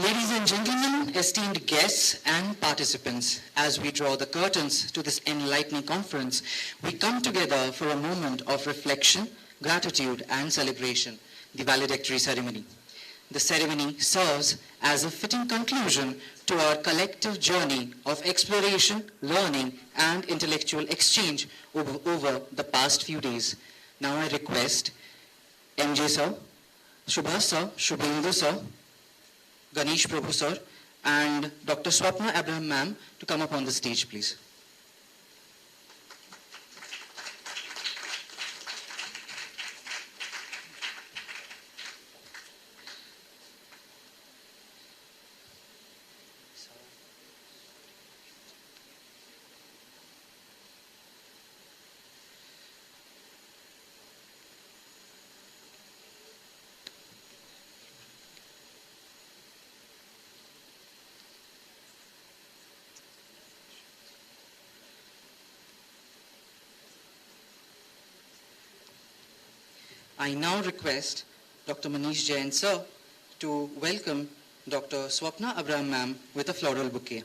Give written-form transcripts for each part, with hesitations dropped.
Ladies and gentlemen, esteemed guests and participants, as we draw the curtains to this enlightening conference, we come together for a moment of reflection, gratitude, and celebration, the valedictory ceremony. The ceremony serves as a fitting conclusion to our collective journey of exploration, learning, and intellectual exchange over the past few days. Now I request MJ sir, Shubhas sir, Shubhendu sir, Ganesh Prabhu sir, and Dr. Swapna Abraham ma'am to come up on the stage, please. I now request Dr. Manish Jain sir to welcome Dr. Swapna Abraham ma'am with a floral bouquet.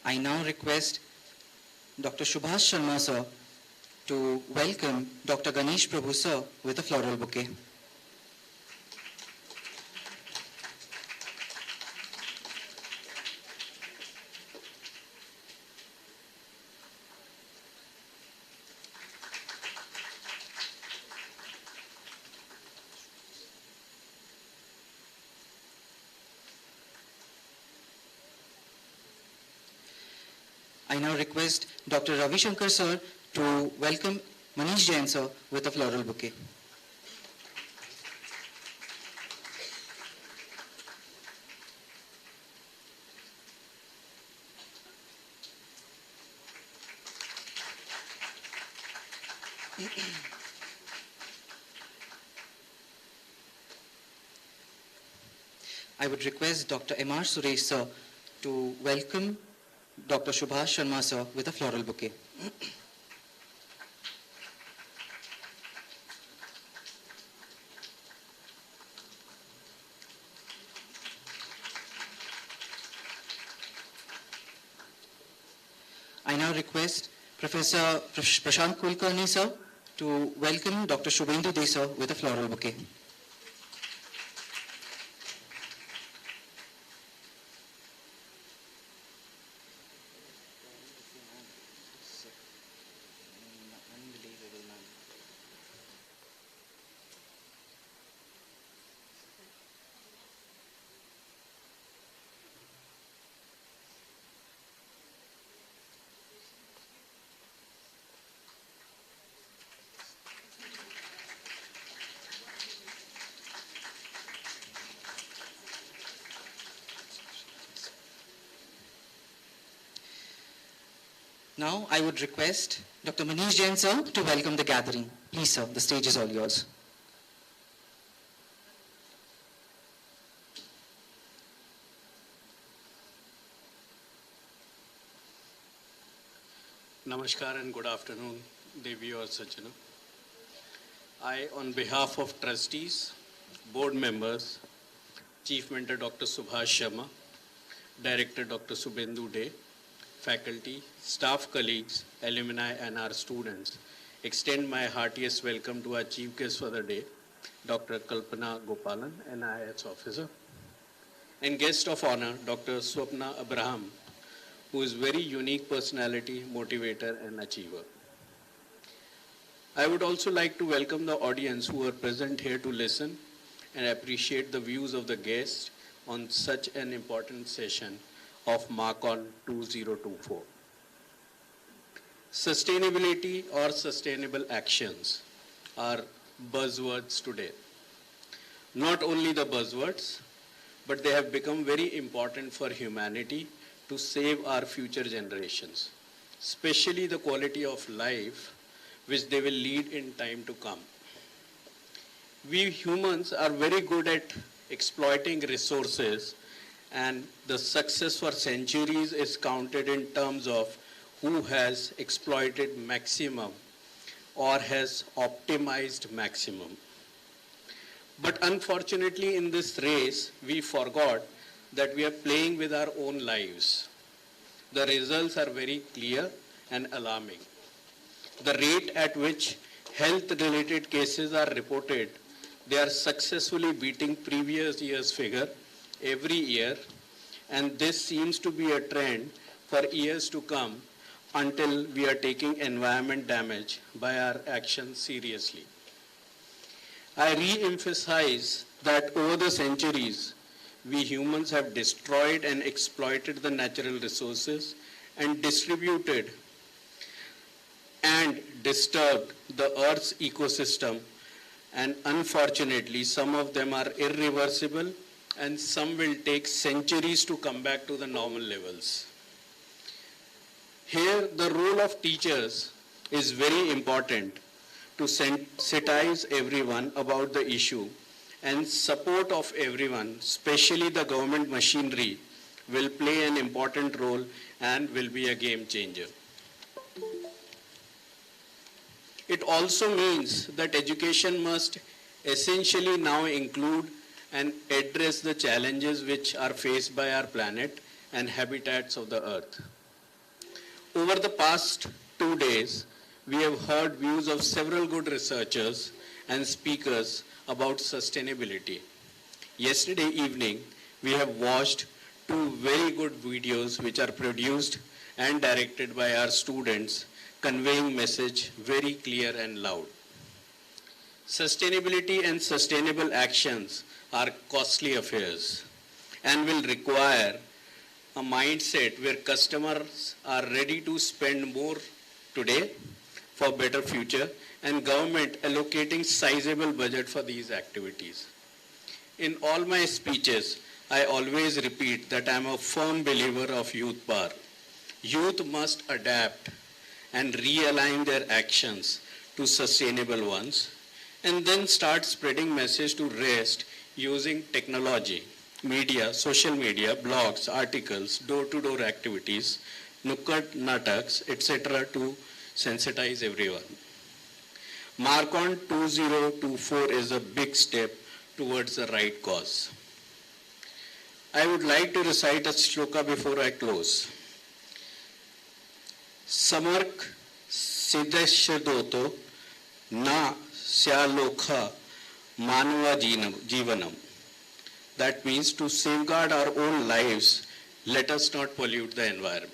I now request Dr. Subhash Sharma sir to welcome Dr. Ganesh Prabhu sir with a floral bouquet. I now request Dr. Ravi Shankar sir to welcome Manish Jain sir with a floral bouquet. I would request Dr. M.R. Suresh sir to welcome Dr. Subhash Sharma sir with a floral bouquet. I now request Professor Prashant Kulkarni sir to welcome Dr. Shubhendu De sir with a floral bouquet. Now I would request Dr. Manish Jain sir to welcome the gathering. Please sir, the stage is all yours. Namaskar and good afternoon, Devi or Sajjana. I, on behalf of trustees, board members, Chief Mentor Dr. Subhash Sharma, Director Dr. Shubhendu De, faculty, staff colleagues, alumni and our students, extend my heartiest welcome to our Chief Guest for the day, Dr. Kalpana Gopalan, an IAS officer, and guest of honor, Dr. Swapna Abraham, who is very unique personality, motivator and achiever. I would also like to welcome the audience who are present here to listen and appreciate the views of the guests on such an important session of MARKCON 2024. Sustainability or sustainable actions are buzzwords today. Not only the buzzwords, but they have become very important for humanity to save our future generations, especially the quality of life which they will lead in time to come. We humans are very good at exploiting resources, and the success for centuries is counted in terms of who has exploited maximum or has optimized maximum. But unfortunately, in this race, we forgot that we are playing with our own lives. The results are very clear and alarming. The rate at which health-related cases are reported, they are successfully beating previous year's figure every year, and this seems to be a trend for years to come until we are taking environment damage by our actions seriously. I re-emphasize that over the centuries, we humans have destroyed and exploited the natural resources and distributed and disturbed the Earth's ecosystem, and unfortunately, some of them are irreversible and some will take centuries to come back to the normal levels. Here, the role of teachers is very important to sensitize everyone about the issue, and support of everyone, especially the government machinery, will play an important role and will be a game changer. It also means that education must essentially now include and address the challenges which are faced by our planet and habitats of the earth. Over the past 2 days, we have heard views of several good researchers and speakers about sustainability. Yesterday evening, we have watched 2 very good videos which are produced and directed by our students, conveying message very clear and loud. Sustainability and sustainable actions are costly affairs and will require a mindset where customers are ready to spend more today for better future, and government allocating sizable budget for these activities. In all my speeches, I always repeat that I am a firm believer of youth power. Youth must adapt and realign their actions to sustainable ones, and then start spreading message to rest using technology, media, social media, blogs, articles, door-to-door activities, nukkad nataks, etc. to sensitize everyone. MARKCON 2024 is a big step towards the right cause. I would like to recite a shloka before I close. Samark siddhashadoto na syalokha manava jivanam. That means to safeguard our own lives, let us not pollute the environment.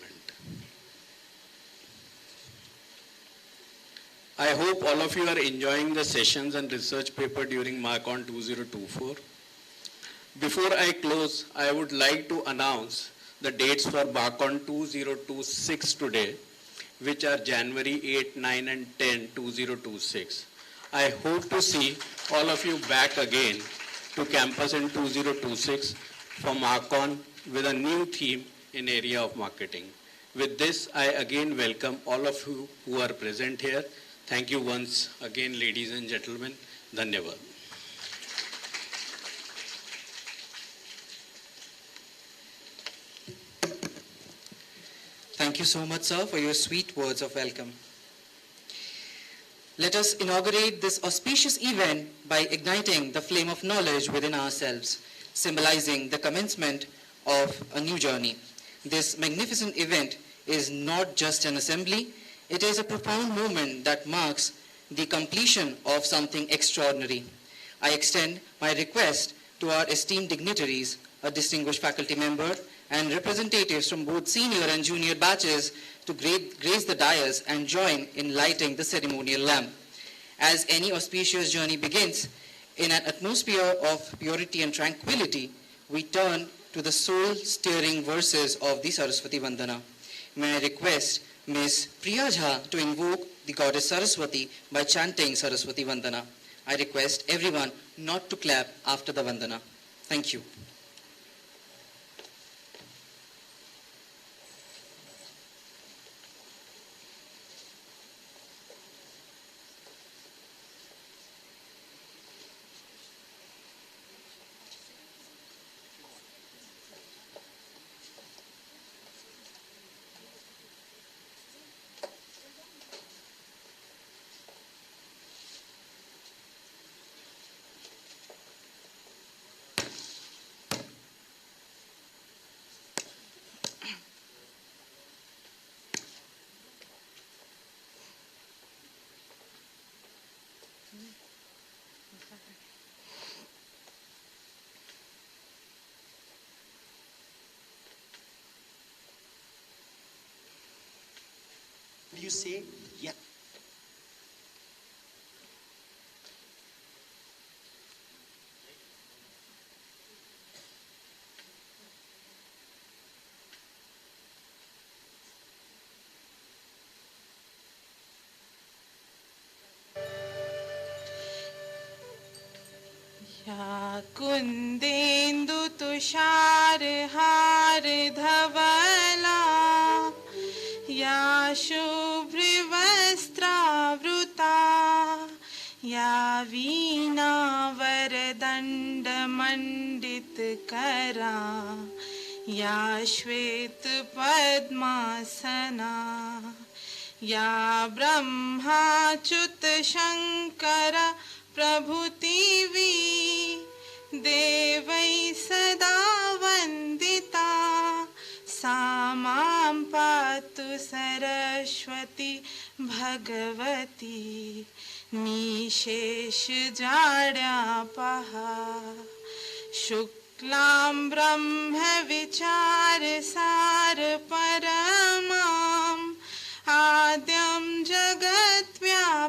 I hope all of you are enjoying the sessions and research paper during MARKCON 2024. Before I close, I would like to announce the dates for MARKCON 2026 today, which are January 8, 9 and 10, 2026. I hope to see all of you back again to campus in 2026 for MARKCON with a new theme in area of marketing. With this, I again welcome all of you who are present here. Thank you once again, ladies and gentlemen. Dhanyavad. Thank you so much, sir, for your sweet words of welcome. Let us inaugurate this auspicious event by igniting the flame of knowledge within ourselves, symbolizing the commencement of a new journey. This magnificent event is not just an assembly, it is a profound moment that marks the completion of something extraordinary. I extend my request to our esteemed dignitaries, a distinguished faculty member, and representatives from both senior and junior batches to grace the dais and join in lighting the ceremonial lamp. As any auspicious journey begins, in an atmosphere of purity and tranquility, we turn to the soul-stirring verses of the Saraswati Vandana. May I request Ms. Priya Jha to invoke the goddess Saraswati by chanting Saraswati Vandana. I request everyone not to clap after the Vandana. Thank you. say yet? या कुन्देन्दु तुषार हार धवला या शुभ्रवस्त्रावृता या वीणा वरदण्ड मंडित करा या श्वेत पद्मासना या ब्रह्माच्युत शंकर प्रभुतिवी देवै सदा वन्दिता सा मां पातु सरस्वती भगवती निशेष जाड्यापहा शुक्लां ब्रह्म विचार सार परमां आद्यं जगद्व्यापिनीं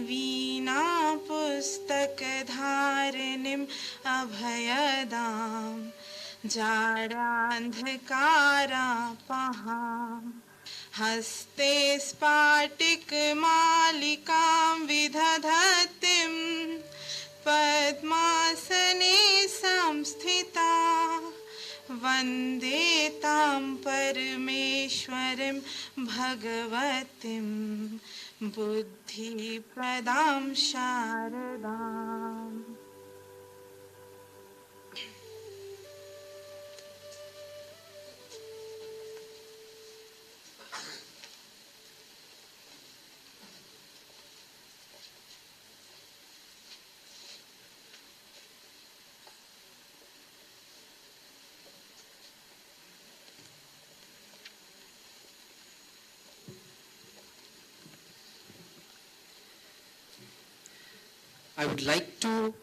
वीणा पुस्तकधारिणीम् अभयदां जाडान्धकारापहां हस्ते स्फाटिकमालिकां विदधतीं पद्मासने संस्थिता वन्दे तां परमेश्वरीं भगवतीं बुद्धिप्रदां शारदाम्. I would like to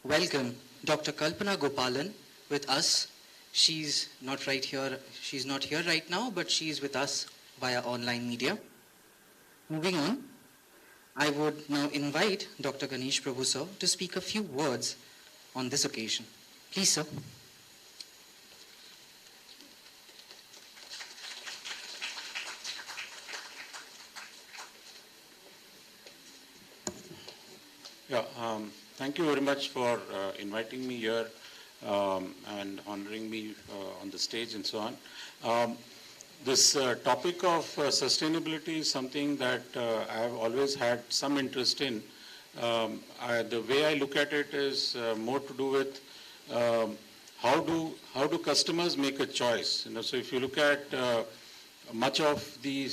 welcome Dr. Kalpana Gopalan with us. She's not here right now, but she's with us via online media. Moving on, I would now invite Dr. Ganesh Prabhu sir to speak a few words on this occasion. Please, sir. Yeah, thank you very much for inviting me here and honoring me on the stage and so on. This topic of sustainability is something that I have always had some interest in. The way I look at it is more to do with how do customers make a choice. So if you look at much of the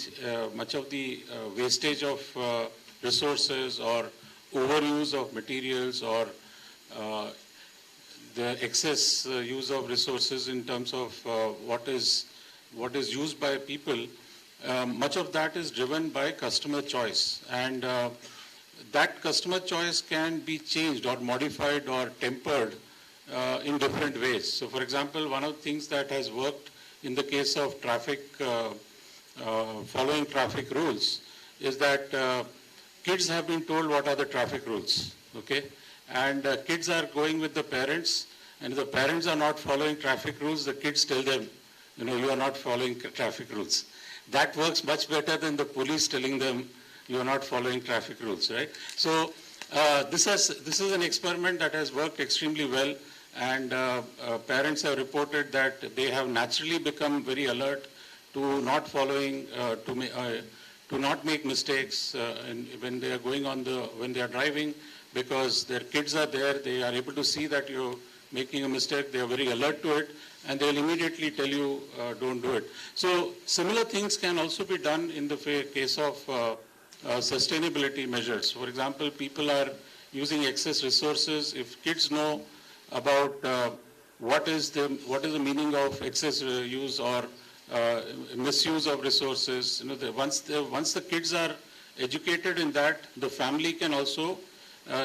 wastage of resources or overuse of materials or the excess use of resources in terms of what is used by people, much of that is driven by customer choice, and that customer choice can be changed or modified or tempered in different ways. So for example, one of the things that has worked in the case of traffic, following traffic rules, is that kids have been told what are the traffic rules, okay? And kids are going with the parents, and if the parents are not following traffic rules, the kids tell them, you are not following traffic rules. That works much better than the police telling them you are not following traffic rules, right? So this is an experiment that has worked extremely well, and parents have reported that they have naturally become very alert to not following, to not make mistakes when they are when they are driving, because their kids are there, they are able to see that you're making a mistake, they are very alert to it, and they'll immediately tell you don't do it. So similar things can also be done in the case of sustainability measures. For example, people are using excess resources. If kids know about what is the meaning of excess use or misuse of resources, once the kids are educated in that, the family can also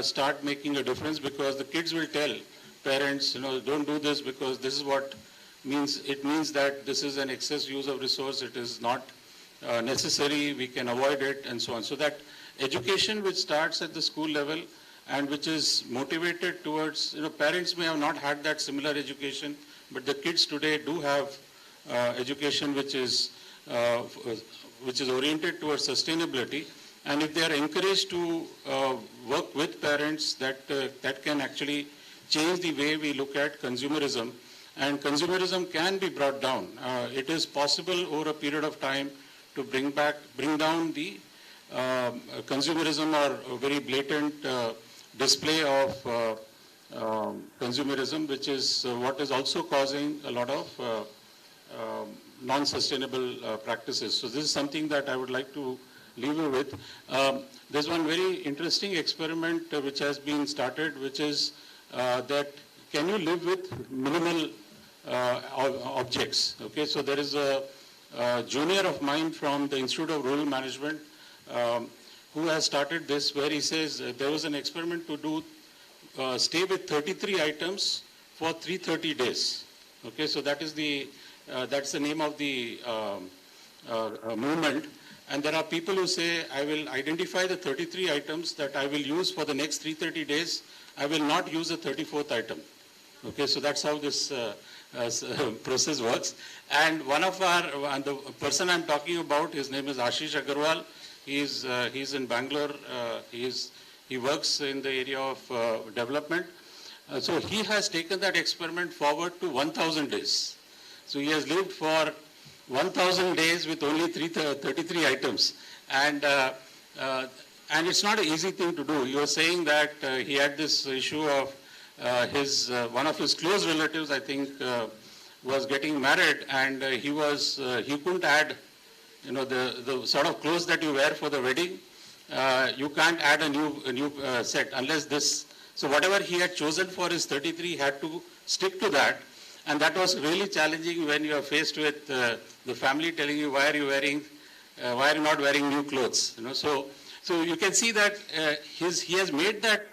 start making a difference, because the kids will tell parents, don't do this because this is what it means that this is an excess use of resource. It is not necessary, we can avoid it, and so on. So that education which starts at the school level and which is motivated towards, parents may have not had that similar education, but the kids today do have education which is oriented towards sustainability. And if they are encouraged to work with parents, that can actually change the way we look at consumerism. And consumerism can be brought down. It is possible over a period of time to bring down the consumerism or very blatant display of consumerism, which is what is also causing a lot of non-sustainable practices. So this is something that I would like to leave you with. There's one very interesting experiment which has been started, which is that can you live with minimal objects? Okay, so there is a junior of mine from the Institute of Rural Management who has started this, where he says there was an experiment to do stay with 33 items for 330 days. Okay, so that is that's the name of the movement. And there are people who say, I will identify the 33 items that I will use for the next 330 days. I will not use the 34th item. Okay, so that's how this process works. And the person I'm talking about, his name is Ashish Agarwal. He's in Bangalore. He works in the area of development. So he has taken that experiment forward to 1,000 days. So he has lived for 1,000 days with only 33 items. And it's not an easy thing to do. You were saying that he had this issue of one of his close relatives, I think, was getting married, and he couldn't add, the sort of clothes that you wear for the wedding. You can't add a new set unless this. So whatever he had chosen for his 33, he had to stick to that. And that was really challenging when you are faced with the family telling you, why are you not wearing new clothes? So you can see that he has made that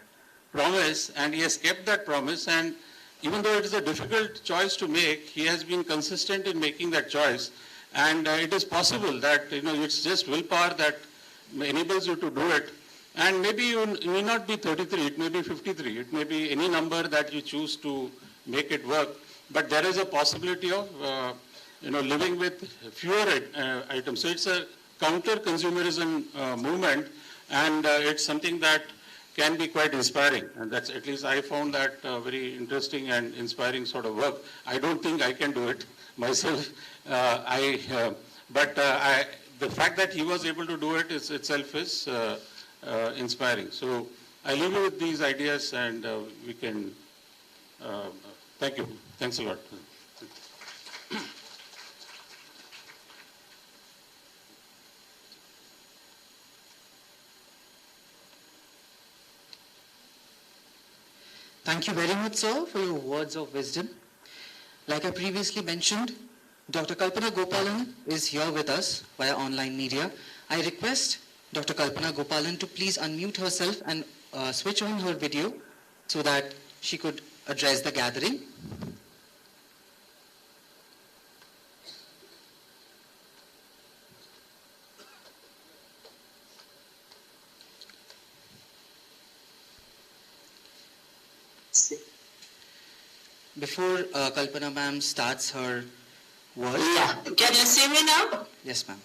promise and he has kept that promise. And even though it is a difficult choice to make, he has been consistent in making that choice. And it is possible that, it's just willpower that enables you to do it. And maybe you may not be 33, it may be 53, it may be any number that you choose to make it work. But there is a possibility of, living with fewer items. So it's a counter-consumerism movement, and it's something that can be quite inspiring. And that's, at least I found that very interesting and inspiring sort of work. I don't think I can do it myself. But the fact that he was able to do it itself is inspiring. So I leave you with these ideas, and we can. Thank you. Thanks a lot. Thank you very much, sir, for your words of wisdom. Like I previously mentioned, Dr. Kalpana Gopalan is here with us via online media. I request Dr. Kalpana Gopalan to please unmute herself and switch on her video so that she could address the gathering. Before Kalpana ma'am starts her words. Yeah. Can you see me now? Yes, ma'am.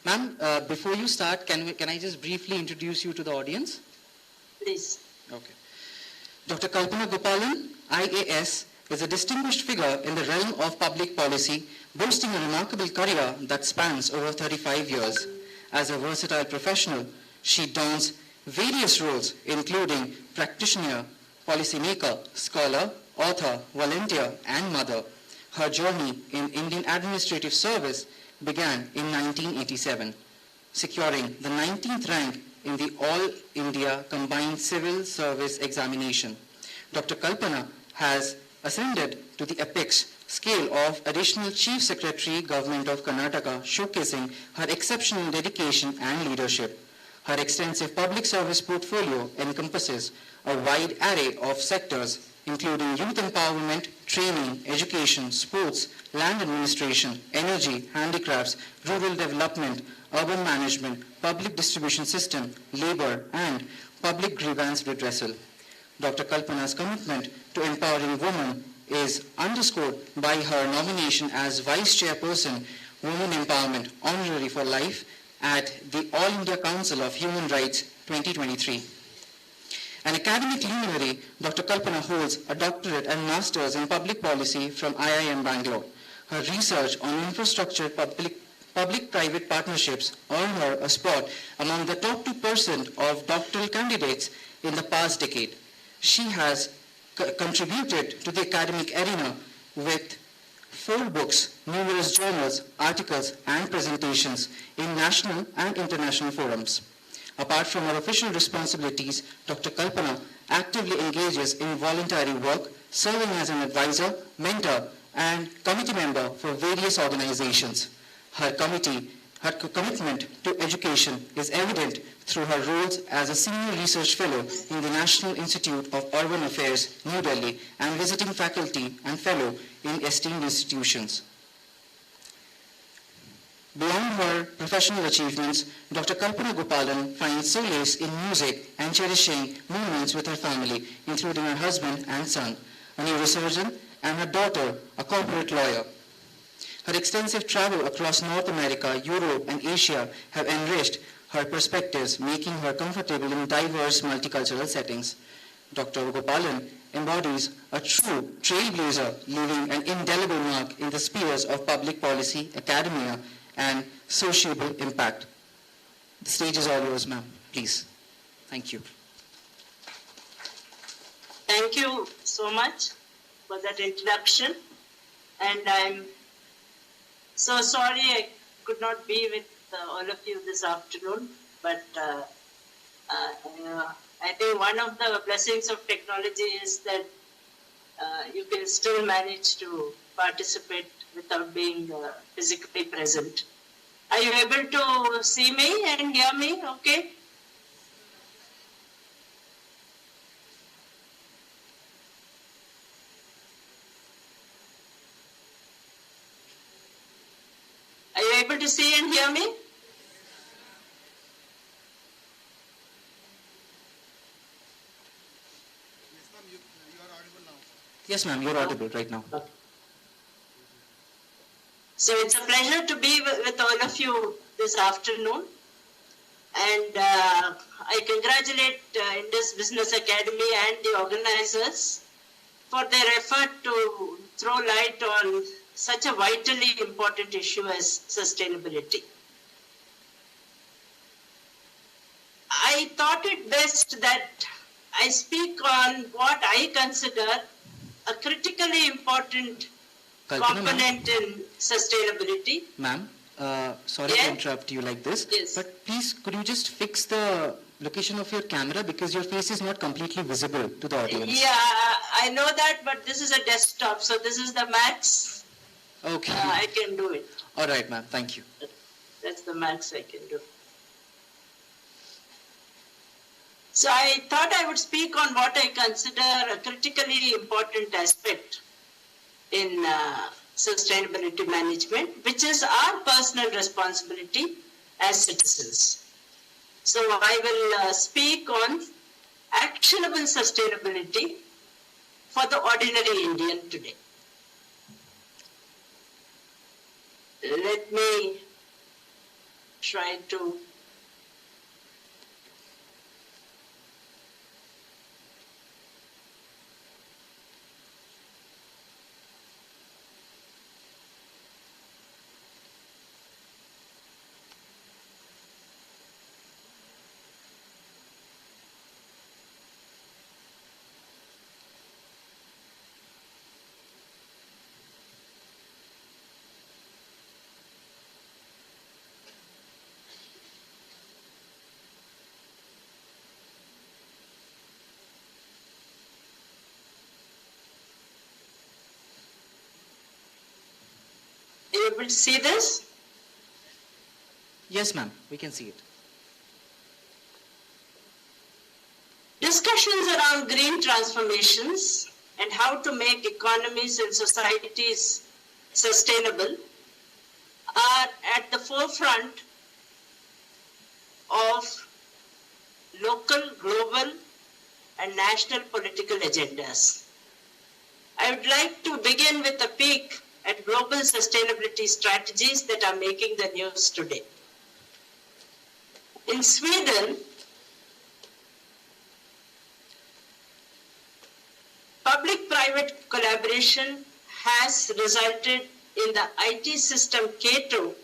Ma'am, before you start, can I just briefly introduce you to the audience? Please. Okay. Dr. Kalpana Gopalan, IAS, is a distinguished figure in the realm of public policy, boasting a remarkable career that spans over 35 years. As a versatile professional, she dons various roles, including practitioner, policymaker, scholar, author, volunteer, and mother. Her journey in Indian administrative service began in 1987, securing the 19th rank in the All India Combined Civil Service Examination. Dr. Kalpana has ascended to the apex scale of Additional Chief Secretary, Government of Karnataka, showcasing her exceptional dedication and leadership. Her extensive public service portfolio encompasses a wide array of sectors, including youth empowerment, training, education, sports, land administration, energy, handicrafts, rural development, urban management, public distribution system, labor, and public grievance redressal. Dr. Kalpana's commitment to empowering women is underscored by her nomination as Vice Chairperson, Women Empowerment Honorary for Life at the All India Council of Human Rights 2023. An academic luminary, Dr. Kalpana holds a doctorate and master's in public policy from IIM Bangalore. Her research on infrastructure public-private partnerships earned her a spot among the top 2% of doctoral candidates in the past decade. She has contributed to the academic arena with 4 books, numerous journals, articles, and presentations in national and international forums. Apart from her official responsibilities, Dr. Kalpana actively engages in voluntary work, serving as an advisor, mentor, and committee member for various organizations. Her commitment to education is evident through her roles as a senior research fellow in the National Institute of Urban Affairs, New Delhi, and visiting faculty and fellow in esteemed institutions. Beyond her professional achievements, Dr. Kalpana Gopalan finds solace in music and cherishing moments with her family, including her husband and son, a neurosurgeon, and her daughter, a corporate lawyer. Her extensive travel across North America, Europe, and Asia have enriched her perspectives, making her comfortable in diverse multicultural settings. Dr. Gopalan embodies a true trailblazer, leaving an indelible mark in the spheres of public policy, academia, and sociable impact. The stage is all yours, ma'am. Please. Thank you. Thank you so much for that introduction. And I'm so sorry I could not be with all of you this afternoon, but I think one of the blessings of technology is that you can still manage to participate without being physically present. Are you able to see me and hear me? Okay. Are you able to see and hear me? Yes, ma'am, you're audible right now. So it's a pleasure to be with all of you this afternoon. And I congratulate Indus Business Academy and the organizers for their effort to throw light on such a vitally important issue as sustainability. I thought it best that I speak on what I consider a critically important component in sustainability. Ma'am, sorry to interrupt you like this, but please could you just fix the location of your camera because your face is not completely visible to the audience. Yeah, I know that, but this is a desktop, so this is the max. Okay. I can do it. All right, ma'am. Thank you. That's the max I can do. So I thought I would speak on what I consider a critically important aspect in sustainability management, which is our personal responsibility as citizens. So I will speak on actionable sustainability for the ordinary Indian today. Let me try to able to see this? Yes, ma'am. We can see it. Discussions around green transformations and how to make economies and societies sustainable are at the forefront of local, global, and national political agendas. I would like to begin with a peek at global sustainability strategies that are making the news today. In Sweden, public-private collaboration has resulted in the IT system Cato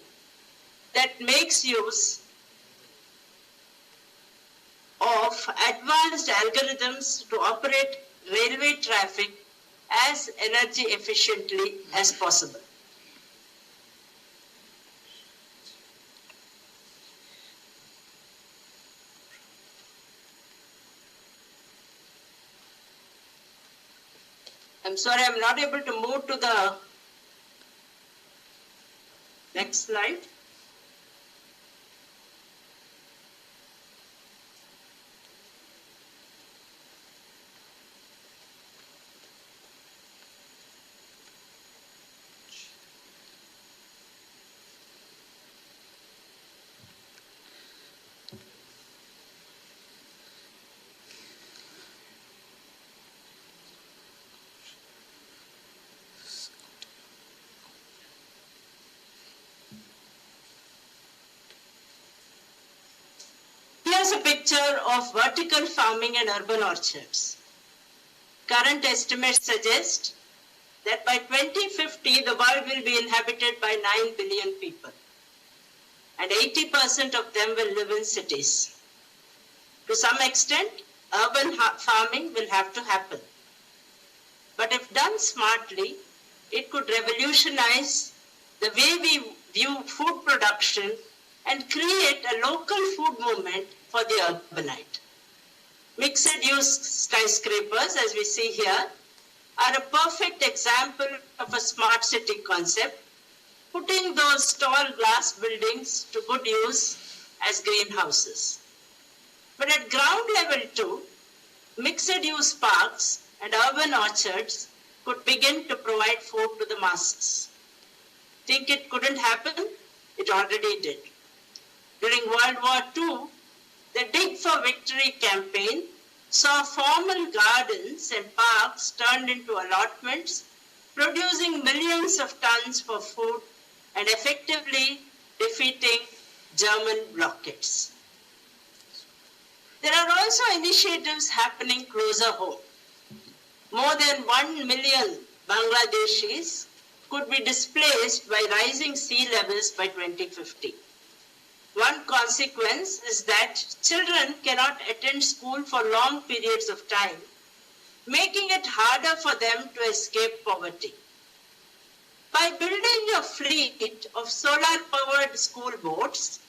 that makes use of advanced algorithms to operate railway traffic as energy efficiently as possible. I'm sorry, I'm not able to move to the next slide. Here's a picture of vertical farming and urban orchards. Current estimates suggest that by 2050, the world will be inhabited by 9 billion people, and 80% of them will live in cities. To some extent, urban farming will have to happen. But if done smartly, it could revolutionize the way we view food production and create a local food movement for the urbanite. Mixed-use skyscrapers, as we see here, are a perfect example of a smart city concept, putting those tall glass buildings to good use as greenhouses. But at ground level too, mixed-use parks and urban orchards could begin to provide food to the masses. Think it couldn't happen? It already did. During World War II, the Dig for Victory campaign saw formal gardens and parks turned into allotments, producing millions of tons for food and effectively defeating German blockades. There are also initiatives happening closer home. More than 1 million Bangladeshis could be displaced by rising sea levels by 2050. One consequence is that children cannot attend school for long periods of time, making it harder for them to escape poverty. By building a fleet of solar-powered school boats,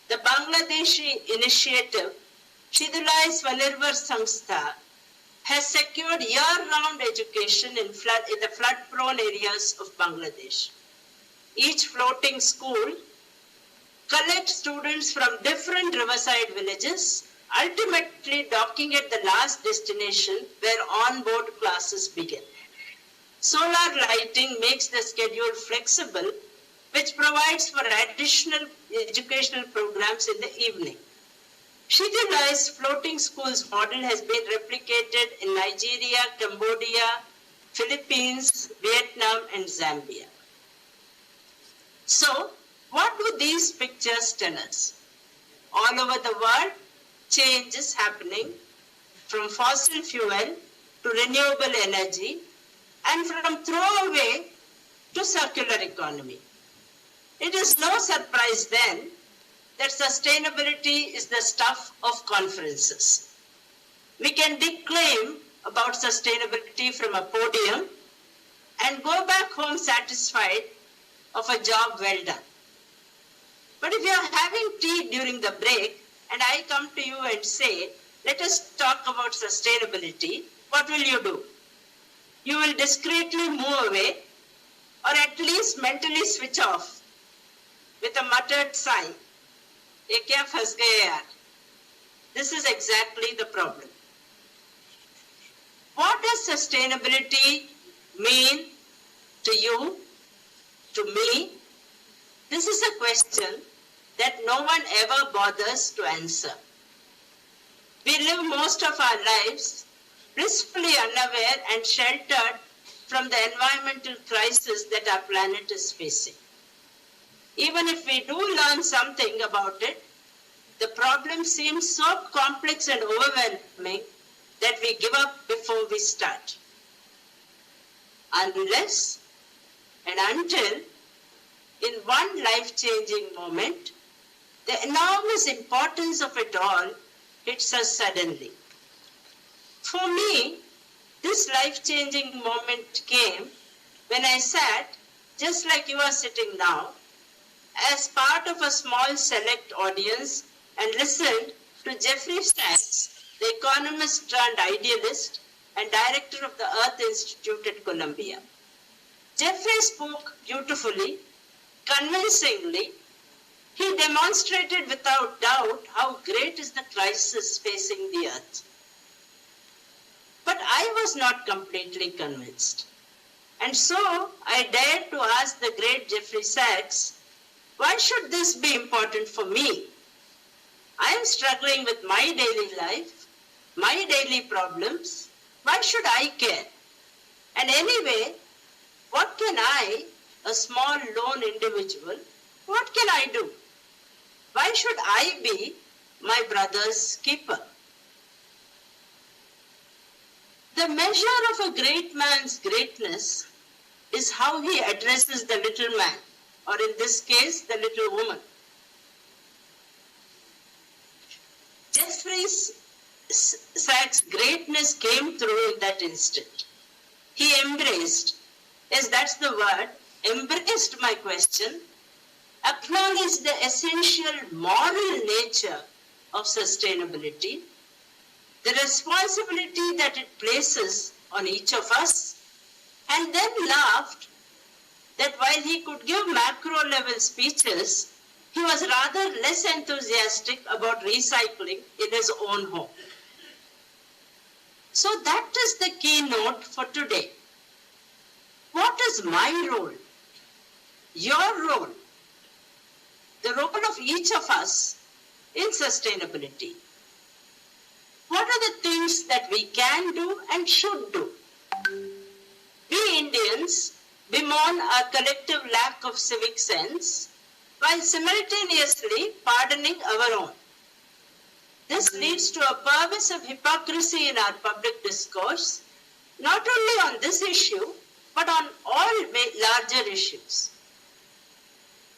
the Bangladeshi initiative, Shidulai Svanirvar Samstha, has secured year-round education in the flood-prone areas of Bangladesh. Each floating school collects students from different riverside villages, ultimately docking at the last destination where on-board classes begin. Solar lighting makes the schedule flexible, which provides for additional educational programs in the evening. Shidulai's floating schools model has been replicated in Nigeria, Cambodia, Philippines, Vietnam, and Zambia. So, what do these pictures tell us? All over the world, change is happening from fossil fuel to renewable energy and from throwaway to circular economy. It is no surprise then that sustainability is the stuff of conferences. We can declaim about sustainability from a podium and go back home satisfied of a job well done. But if you are having tea during the break and I come to you and say, let us talk about sustainability, what will you do? You will discreetly move away or at least mentally switch off with a muttered sigh. Ye kya phas gaye, yaar? This is exactly the problem. What does sustainability mean to you, to me? This is a question that no one ever bothers to answer. We live most of our lives blissfully unaware and sheltered from the environmental crisis that our planet is facing. Even if we do learn something about it, the problem seems so complex and overwhelming that we give up before we start. Unless and until, in one life-changing moment, the enormous importance of it all hits us suddenly. For me, this life-changing moment came when I sat, just like you are sitting now, as part of a small select audience and listened to Jeffrey Sachs, the economist turned idealist and director of the Earth Institute at Columbia. Jeffrey spoke beautifully, convincingly. He demonstrated without doubt how great is the crisis facing the Earth. But I was not completely convinced. And so I dared to ask the great Jeffrey Sachs, why should this be important for me? I am struggling with my daily life, my daily problems. Why should I care? And anyway, what can I, a small lone individual, what can I do? Why should I be my brother's keeper? The measure of a great man's greatness is how he addresses the little man, or in this case, the little woman. Jeffrey Sachs' greatness came through in that instant. He embraced, yes, that's the word, embraced my question, acknowledged the essential moral nature of sustainability, the responsibility that it places on each of us, and then laughed that while he could give macro-level speeches, he was rather less enthusiastic about recycling in his own home. So that is the keynote for today. What is my role? Your role? The role of each of us in sustainability. What are the things that we can do and should do? We Indians bemoan our collective lack of civic sense while simultaneously pardoning our own. This leads to a pervasive hypocrisy in our public discourse, not only on this issue, but on all larger issues.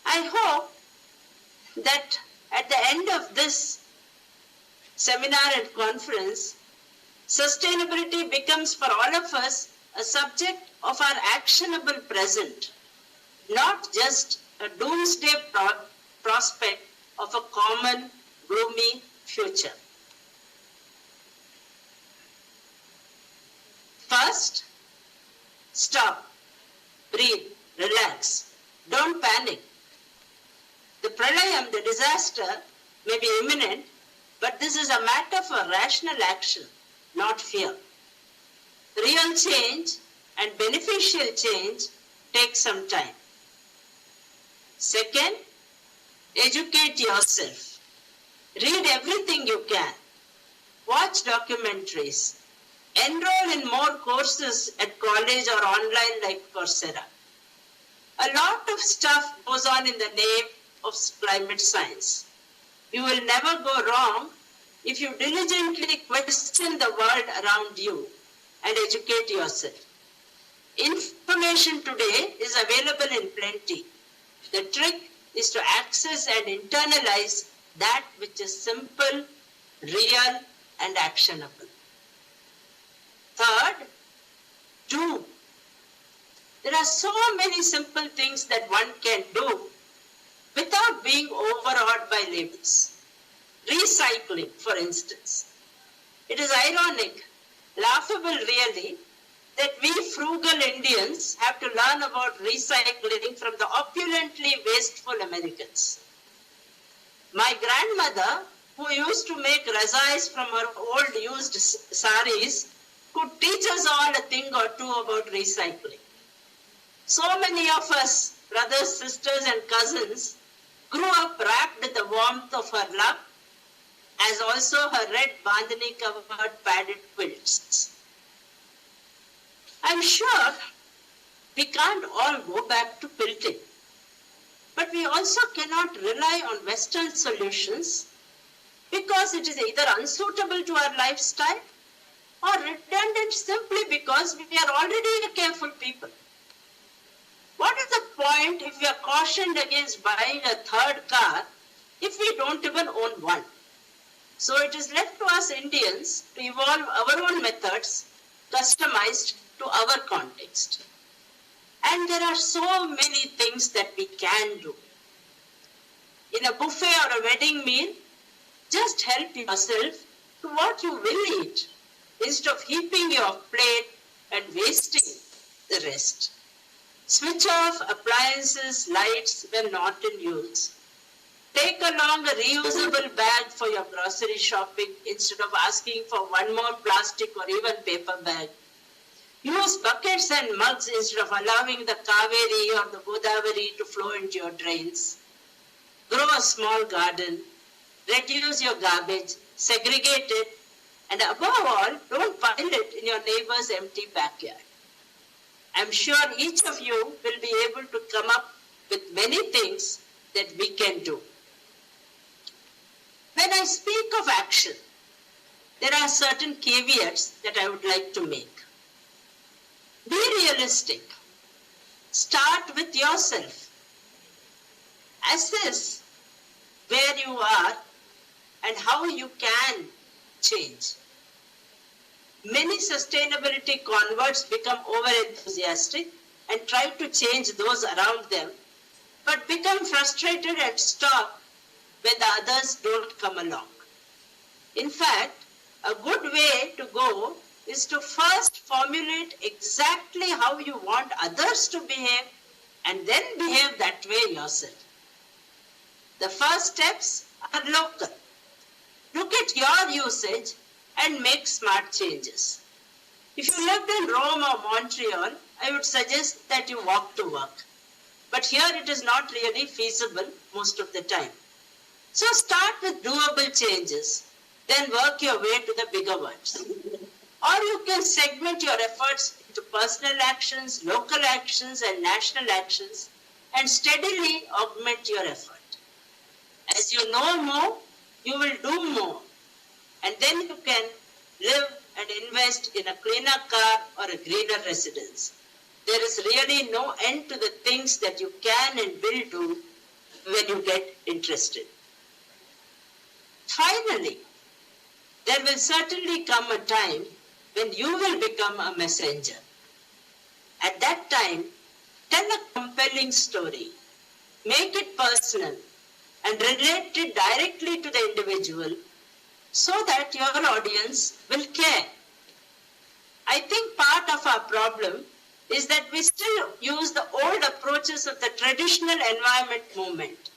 I hope that at the end of this seminar and conference, sustainability becomes for all of us a subject of our actionable present, not just a doomsday prospect of a common, gloomy future. First, stop, breathe, relax, don't panic. The pralayam, the disaster, may be imminent, but this is a matter for rational action, not fear. Real change and beneficial change takes some time. Second, educate yourself. Read everything you can. Watch documentaries. Enroll in more courses at college or online like Coursera. A lot of stuff goes on in the name of climate science. You will never go wrong if you diligently question the world around you and educate yourself. Information today is available in plenty. The trick is to access and internalize that which is simple, real, and actionable. Third, do. There are so many simple things that one can do without being overawed by labels. Recycling, for instance. It is ironic, laughable really, that we frugal Indians have to learn about recycling from the opulently wasteful Americans. My grandmother, who used to make razais from her old used saris, could teach us all a thing or two about recycling. So many of us, brothers, sisters, and cousins, grew up wrapped in the warmth of her love, as also her red bandhani covered padded quilts. I'm sure we can't all go back to quilting, but we also cannot rely on Western solutions because it is either unsuitable to our lifestyle or redundant simply because we are already a careful people. What is the point if we are cautioned against buying a third car if we don't even own one? So it is left to us Indians to evolve our own methods customized to our context. And there are so many things that we can do. In a buffet or a wedding meal, just help yourself to what you will eat instead of heaping your plate and wasting the rest. Switch off appliances, lights when not in use. Take along a reusable bag for your grocery shopping instead of asking for one more plastic or even paper bag. Use buckets and mugs instead of allowing the Kaveri or the Godavari to flow into your drains. Grow a small garden. Reduce your garbage. Segregate it. And above all, don't pile it in your neighbor's empty backyard. I'm sure each of you will be able to come up with many things that we can do. When I speak of action, there are certain caveats that I would like to make. Be realistic. Start with yourself. Assess where you are and how you can change. Many sustainability converts become over-enthusiastic and try to change those around them, but become frustrated and stop when the others don't come along. In fact, a good way to go is to first formulate exactly how you want others to behave and then behave that way yourself. The first steps are local. Look at your usage and make smart changes. If you lived in Rome or Montreal, I would suggest that you walk to work. But here it is not really feasible most of the time. So start with doable changes, then work your way to the bigger ones. Or you can segment your efforts into personal actions, local actions, and national actions, and steadily augment your effort. As you know more, you will do more. And then you can live and invest in a cleaner car or a greener residence. There is really no end to the things that you can and will do when you get interested. Finally, there will certainly come a time when you will become a messenger. At that time, tell a compelling story, make it personal, and relate it directly to the individual so that your audience will care. I think part of our problem is that we still use the old approaches of the traditional environment movement,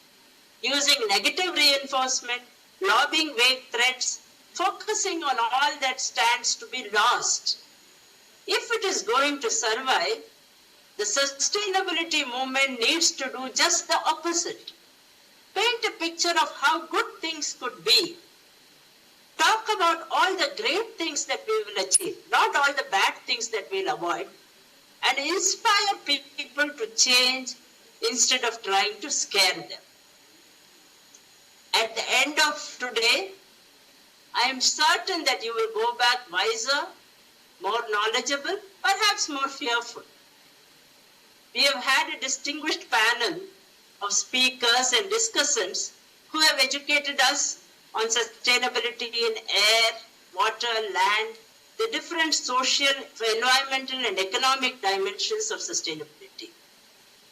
using negative reinforcement, lobbing vague threats, focusing on all that stands to be lost. If it is going to survive, the sustainability movement needs to do just the opposite. Paint a picture of how good things could be. Talk about all the great things that we will achieve, not all the bad things that we'll avoid, and inspire people to change instead of trying to scare them. At the end of today, I am certain that you will go back wiser, more knowledgeable, perhaps more fearful. We have had a distinguished panel of speakers and discussants who have educated us on sustainability in air, water, land, the different social, environmental, and economic dimensions of sustainability.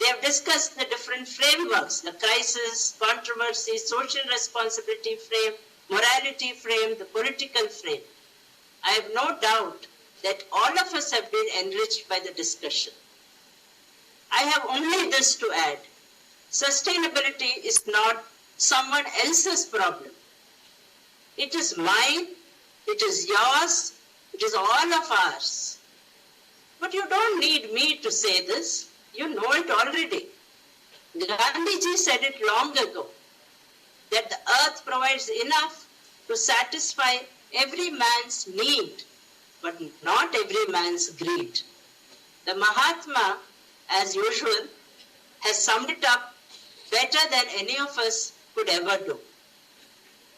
They have discussed the different frameworks, the crisis, controversy, social responsibility frame, morality frame, the political frame. I have no doubt that all of us have been enriched by the discussion. I have only this to add. Sustainability is not someone else's problem. It is mine, it is yours, It is all of ours. But you don't need me to say this. You know it already. Gandhiji said it long ago, that the earth provides enough to satisfy every man's need, but not every man's greed. The Mahatma, as usual, has summed it up better than any of us could ever do.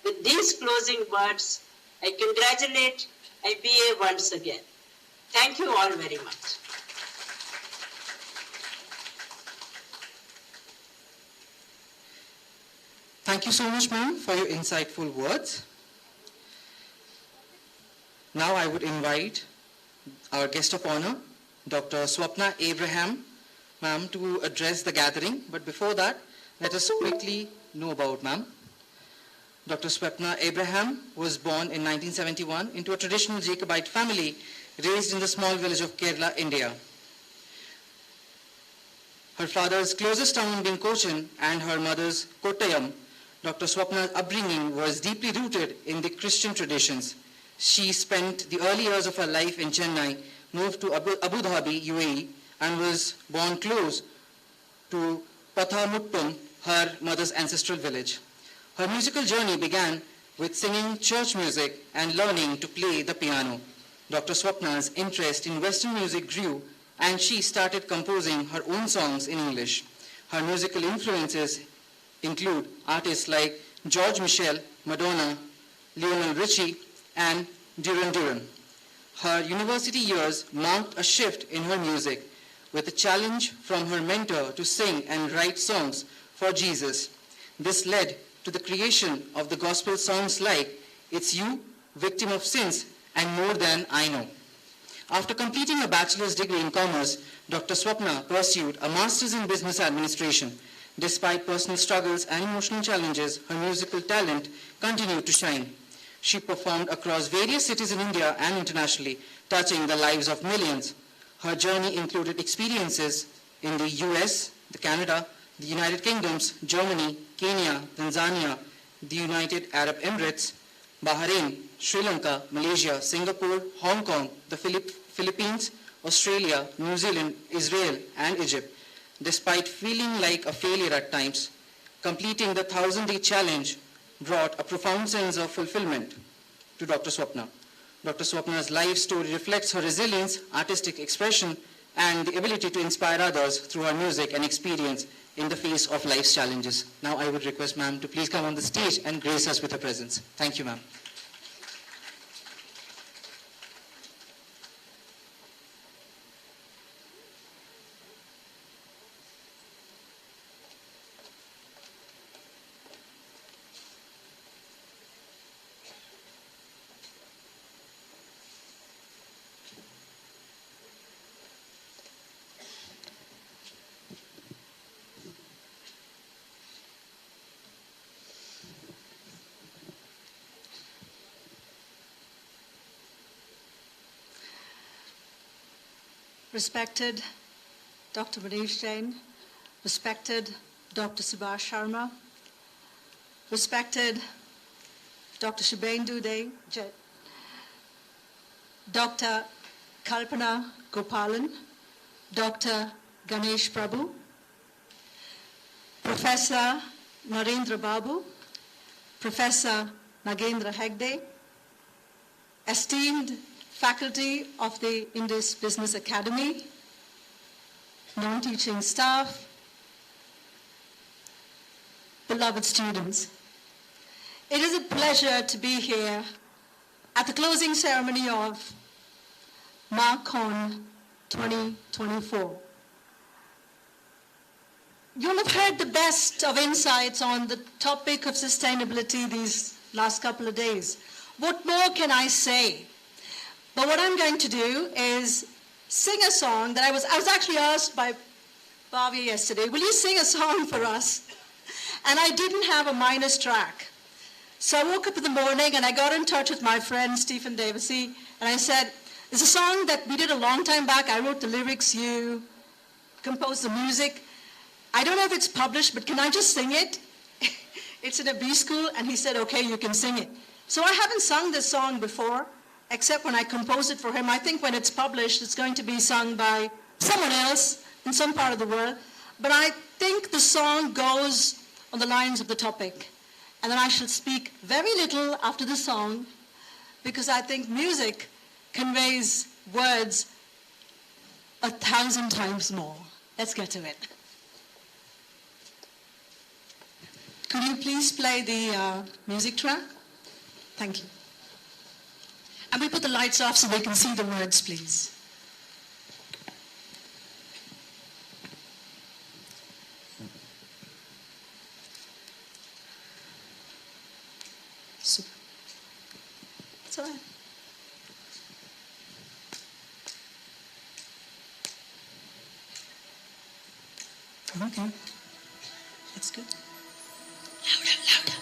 With these closing words, I congratulate IBA once again. Thank you all very much. Thank you so much, ma'am, for your insightful words. Now I would invite our guest of honor, Dr. Swapna Abraham, ma'am, to address the gathering. But before that, let us quickly know about ma'am. Dr. Swapna Abraham was born in 1971 into a traditional Jacobite family raised in the small village of Kerala, India. Her father's closest town being Cochin and her mother's Kottayam, Dr. Swapna's upbringing was deeply rooted in the Christian traditions. She spent the early years of her life in Chennai, moved to Abu Dhabi, UAE, and was born close to Pathamuttum, her mother's ancestral village. Her musical journey began with singing church music and learning to play the piano. Dr. Swapna's interest in Western music grew, and she started composing her own songs in English. Her musical influences include artists like George Michael, Madonna, Lionel Richie, and Duran Duran. Her university years marked a shift in her music, with a challenge from her mentor to sing and write songs for Jesus. This led to the creation of the gospel songs like It's You, Victim of Sins, and More Than I Know. After completing a bachelor's degree in commerce, Dr. Swapna pursued a master's in business administration. Despite personal struggles and emotional challenges, her musical talent continued to shine. She performed across various cities in India and internationally, touching the lives of millions. Her journey included experiences in the US, Canada, the United Kingdoms, Germany, Kenya, Tanzania, the United Arab Emirates, Bahrain, Sri Lanka, Malaysia, Singapore, Hong Kong, the Philippines, Australia, New Zealand, Israel, and Egypt. Despite feeling like a failure at times, completing the 1,000-day challenge brought a profound sense of fulfillment to Dr. Swapna. Dr. Swapna's life story reflects her resilience, artistic expression, and the ability to inspire others through her music and experience in the face of life's challenges. Now I would request ma'am to please come on the stage and grace us with her presence. Thank you, ma'am. Respected Dr. Manish Jain, respected Dr. Subhash Sharma, respected Dr. Shubhendu Dey, Dr. Kalpana Gopalan, Dr. Ganesh Prabhu, Professor Narendra Babu, Professor Nagendra Hegde, esteemed faculty of the Indus Business Academy, non-teaching staff, beloved students. It is a pleasure to be here at the closing ceremony of MARKCON 2024. You'll have heard the best of insights on the topic of sustainability these last couple of days. What more can I say? But what I'm going to do is sing a song that I was actually asked by Bhavya yesterday, will you sing a song for us? And I didn't have a minus track. So I woke up in the morning and I got in touch with my friend Stephen Davisi and I said, there's a song that we did a long time back. I wrote the lyrics, you composed the music. I don't know if it's published, but can I just sing it? It's in a B school, and he said, okay, you can sing it. So I haven't sung this song before. except when I compose it for him. I think when it's published, it's going to be sung by someone else in some part of the world. But I think the song goes on the lines of the topic. And then I shall speak very little after the song, because I think music conveys words 1,000 times more. Let's get to it. Could you please play the music track? Thank you. And we put the lights off so they can see the words, please. Super. It's all right. Okay. That's good. Louder, louder.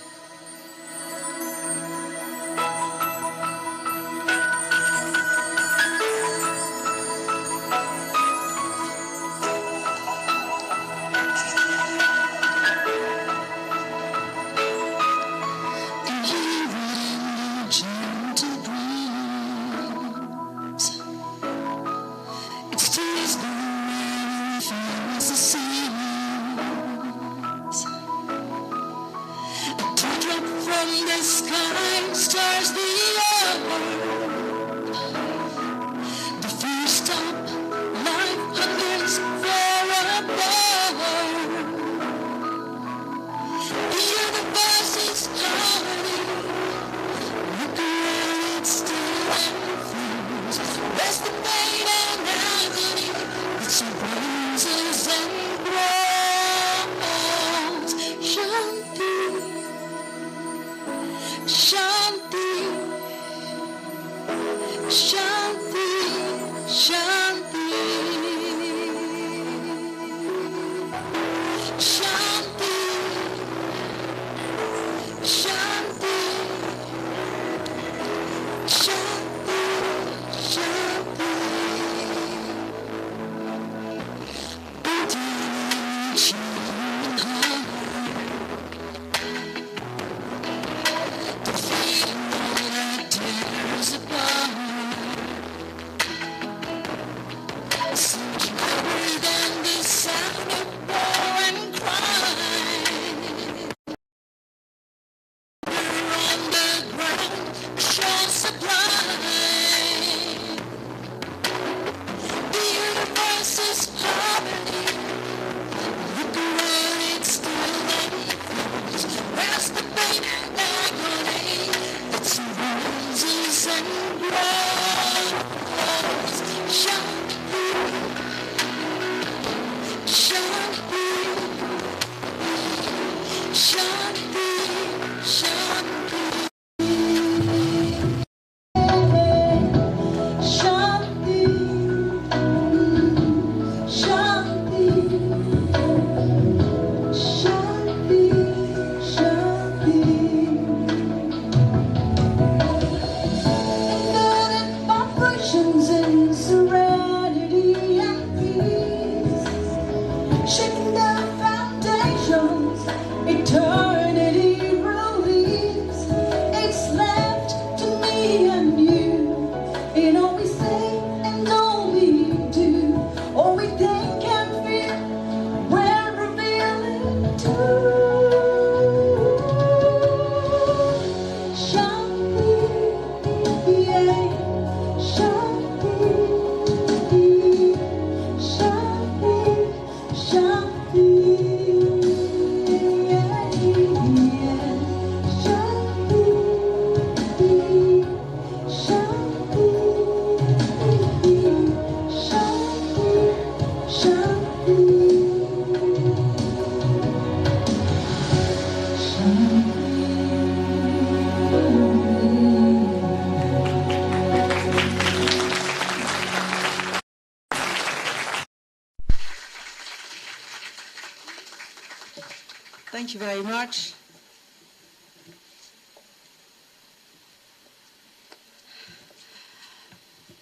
Thank you very much.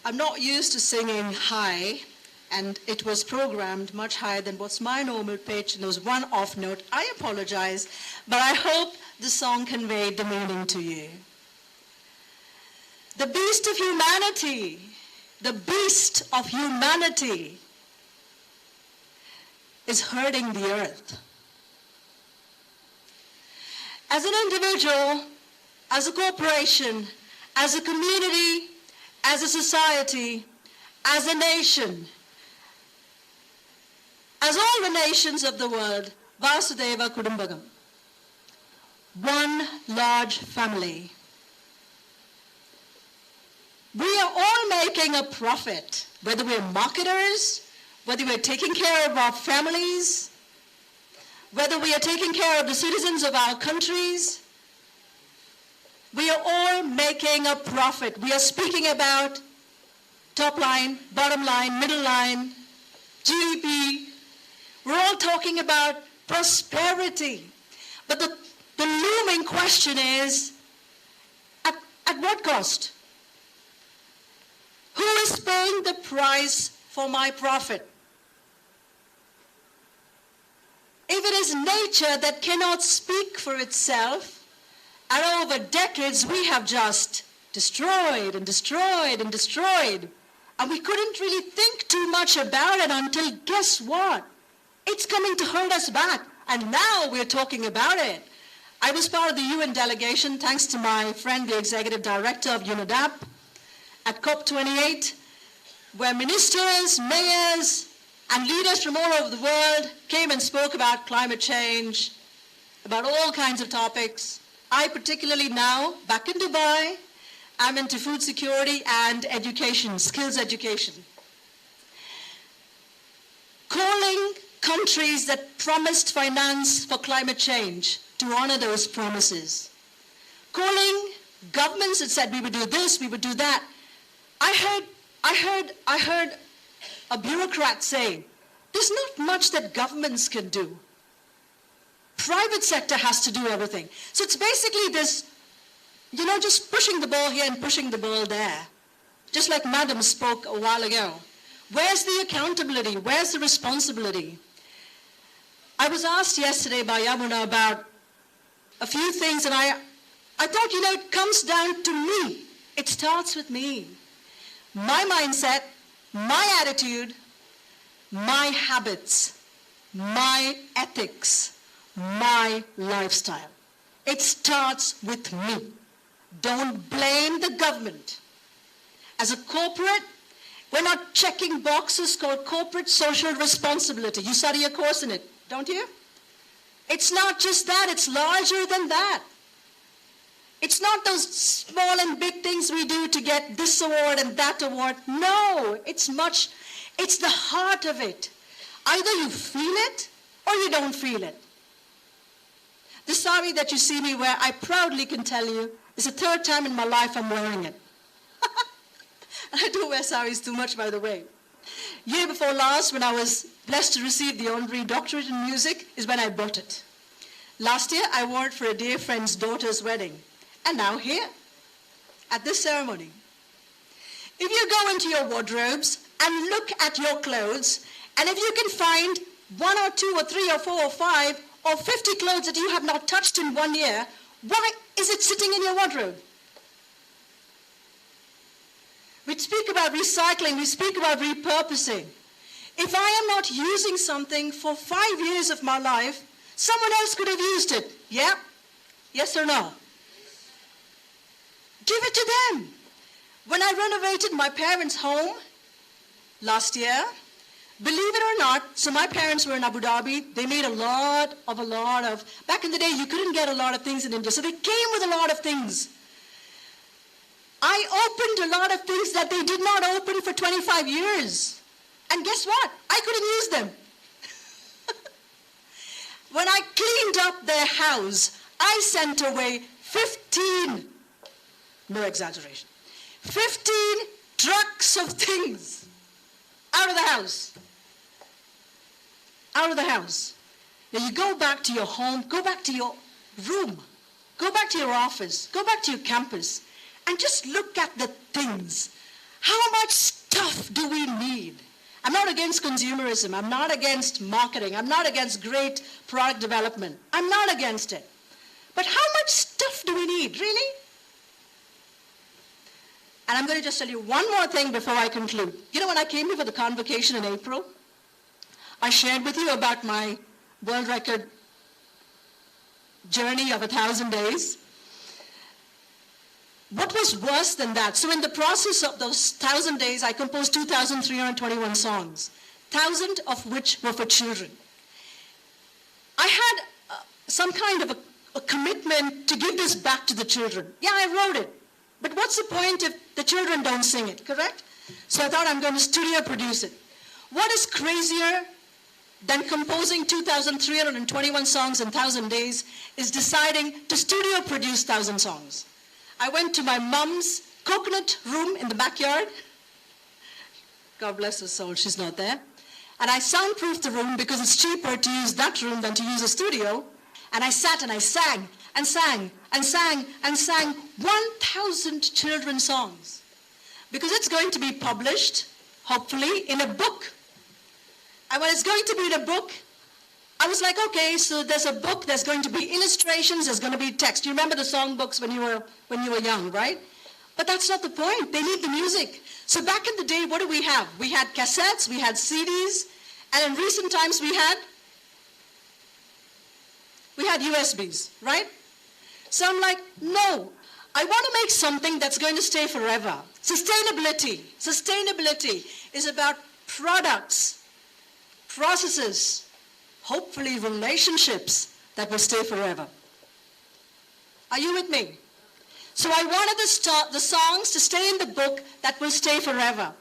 I'm not used to singing high, and it was programmed much higher than what's my normal pitch, and there was one off note. I apologize, but I hope the song conveyed the meaning to you. The beast of humanity, the beast of humanity is hurting the earth. As an individual, as a corporation, as a community, as a society, as a nation, as all the nations of the world, Vasudeva Kudumbakam, one large family. We are all making a profit, whether we're marketers, whether we're taking care of our families, whether we are taking care of the citizens of our countries. We are all making a profit. We are speaking about top line, bottom line, middle line, GDP. We're all talking about prosperity. But the looming question is, at what cost? Who is paying the price for my profit? If it is nature that cannot speak for itself, and over decades we have just destroyed and destroyed and destroyed, and we couldn't really think too much about it until, guess what? It's coming to hurt us back, and now we're talking about it. I was part of the UN delegation, thanks to my friend, the executive director of UNEDAP, at COP28, where ministers, mayors, and leaders from all over the world came and spoke about climate change, about all kinds of topics. I particularly now, back in Dubai, I'm into food security and education, skills education. Calling countries that promised finance for climate change to honor those promises. Calling governments that said we would do this, we would do that. I heard a bureaucrat say, there's not much that governments can do. Private sector has to do everything. So it's basically this, just pushing the ball here and pushing the ball there. Just like Madam spoke a while ago. Where's the accountability? Where's the responsibility? I was asked yesterday by Yamuna about a few things, and I thought, it comes down to me. It starts with me. My mindset, my attitude, my habits, my ethics, my lifestyle. It starts with me. Don't blame the government. As a corporate, we're not checking boxes called corporate social responsibility. You study a course in it, don't you? It's not just that, it's larger than that. It's not those small and big things we do to get this award and that award. No, it's the heart of it. Either you feel it or you don't feel it. The sari that you see me wear, I proudly can tell you, is the third time in my life I'm wearing it. I don't wear saris too much, by the way. Year before last, when I was blessed to receive the honorary doctorate in music, is when I bought it. Last year, I wore it for a dear friend's daughter's wedding. And now here, at this ceremony. If you go into your wardrobes and look at your clothes, and if you can find 1 or 2 or 3 or 4 or 5 or 50 clothes that you have not touched in 1 year, why is it sitting in your wardrobe? We speak about recycling, we speak about repurposing. If I am not using something for 5 years of my life, someone else could have used it. Yeah? Yes or no? Give it to them. When I renovated my parents' home last year, believe it or not, so my parents were in Abu Dhabi. They made a lot of, back in the day, you couldn't get a lot of things in India, so they came with a lot of things. I opened a lot of things that they did not open for 25 years. And guess what? I couldn't use them. When I cleaned up their house, I sent away 15, no exaggeration, 15 trucks of things out of the house. Out of the house. Now you go back to your home, go back to your room, go back to your office, go back to your campus, and just look at the things. How much stuff do we need? I'm not against consumerism. I'm not against marketing. I'm not against great product development. I'm not against it. But how much stuff do we need, really? And I'm going to just tell you one more thing before I conclude. You know, when I came here for the convocation in April, I shared with you about my world record journey of 1,000 days. What was worse than that? So in the process of those 1,000 days, I composed 2,321 songs, 1,000 of which were for children. I had some kind of a commitment to give this back to the children. Yeah, I wrote it. But what's the point if the children don't sing it, correct? So I thought I'm going to studio produce it. What is crazier than composing 2,321 songs in 1,000 days is deciding to studio produce 1,000 songs. I went to my mom's coconut room in the backyard. God bless her soul, she's not there. And I soundproofed the room because it's cheaper to use that room than to use a studio. And I sat and I sang and sang and sang and sang 1,000 children's songs. Because it's going to be published, hopefully, in a book. And when it's going to be in a book, I was like, okay, so there's a book, there's going to be illustrations, there's going to be text. You remember the song books when you were young, right? But that's not the point. They need the music. So back in the day, what do we have? We had cassettes, we had CDs, and in recent times we had USBs, right? So I'm like, no, I want to make something that's going to stay forever. Sustainability is about products, processes, hopefully relationships that will stay forever. Are you with me? So I wanted the songs to stay in the book that will stay forever.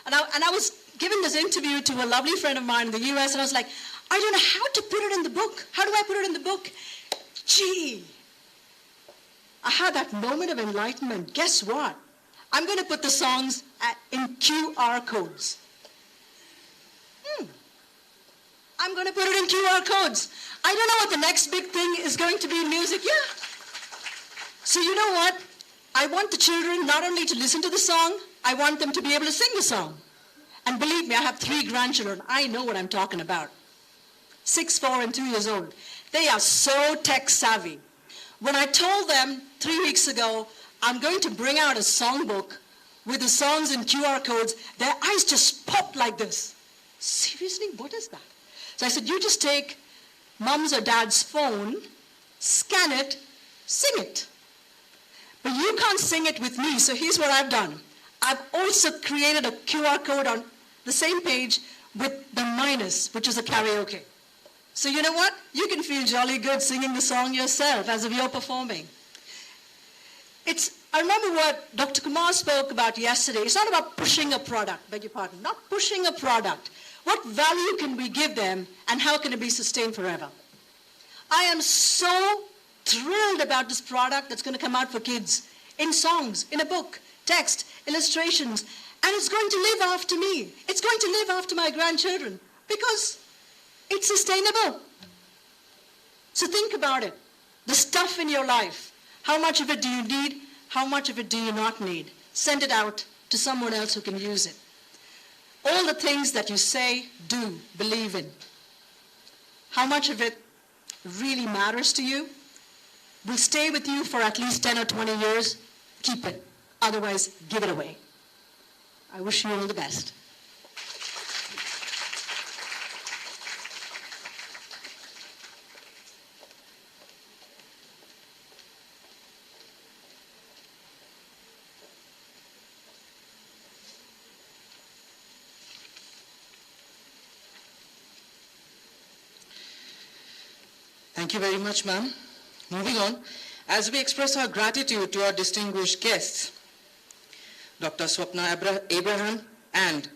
And I was giving this interview to a lovely friend of mine in the US, and I was like, I don't know how to put it in the book. How do I put it in the book? Gee, I had that moment of enlightenment. Guess what? I'm going to put the songs in QR codes. I'm going to put it in QR codes. I don't know what the next big thing is going to be in music. Yeah. So you know what? I want the children not only to listen to the song, I want them to be able to sing the song. And believe me, I have 3 grandchildren. I know what I'm talking about. 6, 4, and 2 years old. They are so tech savvy. When I told them 3 weeks ago, I'm going to bring out a songbook with the songs in QR codes, their eyes just popped like this. Seriously, what is that? So I said, you just take mom's or dad's phone, scan it, sing it. But you can't sing it with me, so here's what I've done. I've also created a QR code on the same page with the minus, which is a karaoke. So you know what? You can feel jolly good singing the song yourself as if you're performing. I remember what Dr. Kumar spoke about yesterday. It's not about pushing a product, beg your pardon, not pushing a product. What value can we give them, and how can it be sustained forever? I am so thrilled about this product that's going to come out for kids, in songs, in a book, text, illustrations, and it's going to live after me. It's going to live after my grandchildren, because it's sustainable. So think about it. The stuff in your life, how much of it do you need? How much of it do you not need? Send it out to someone else who can use it. All the things that you say, do, believe in. How much of it really matters to you? Will stay with you for at least 10 or 20 years? Keep it. Otherwise, give it away. I wish you all the best. Thank you very much, ma'am. Moving on, as we express our gratitude to our distinguished guests, Dr. Swapna Abraham and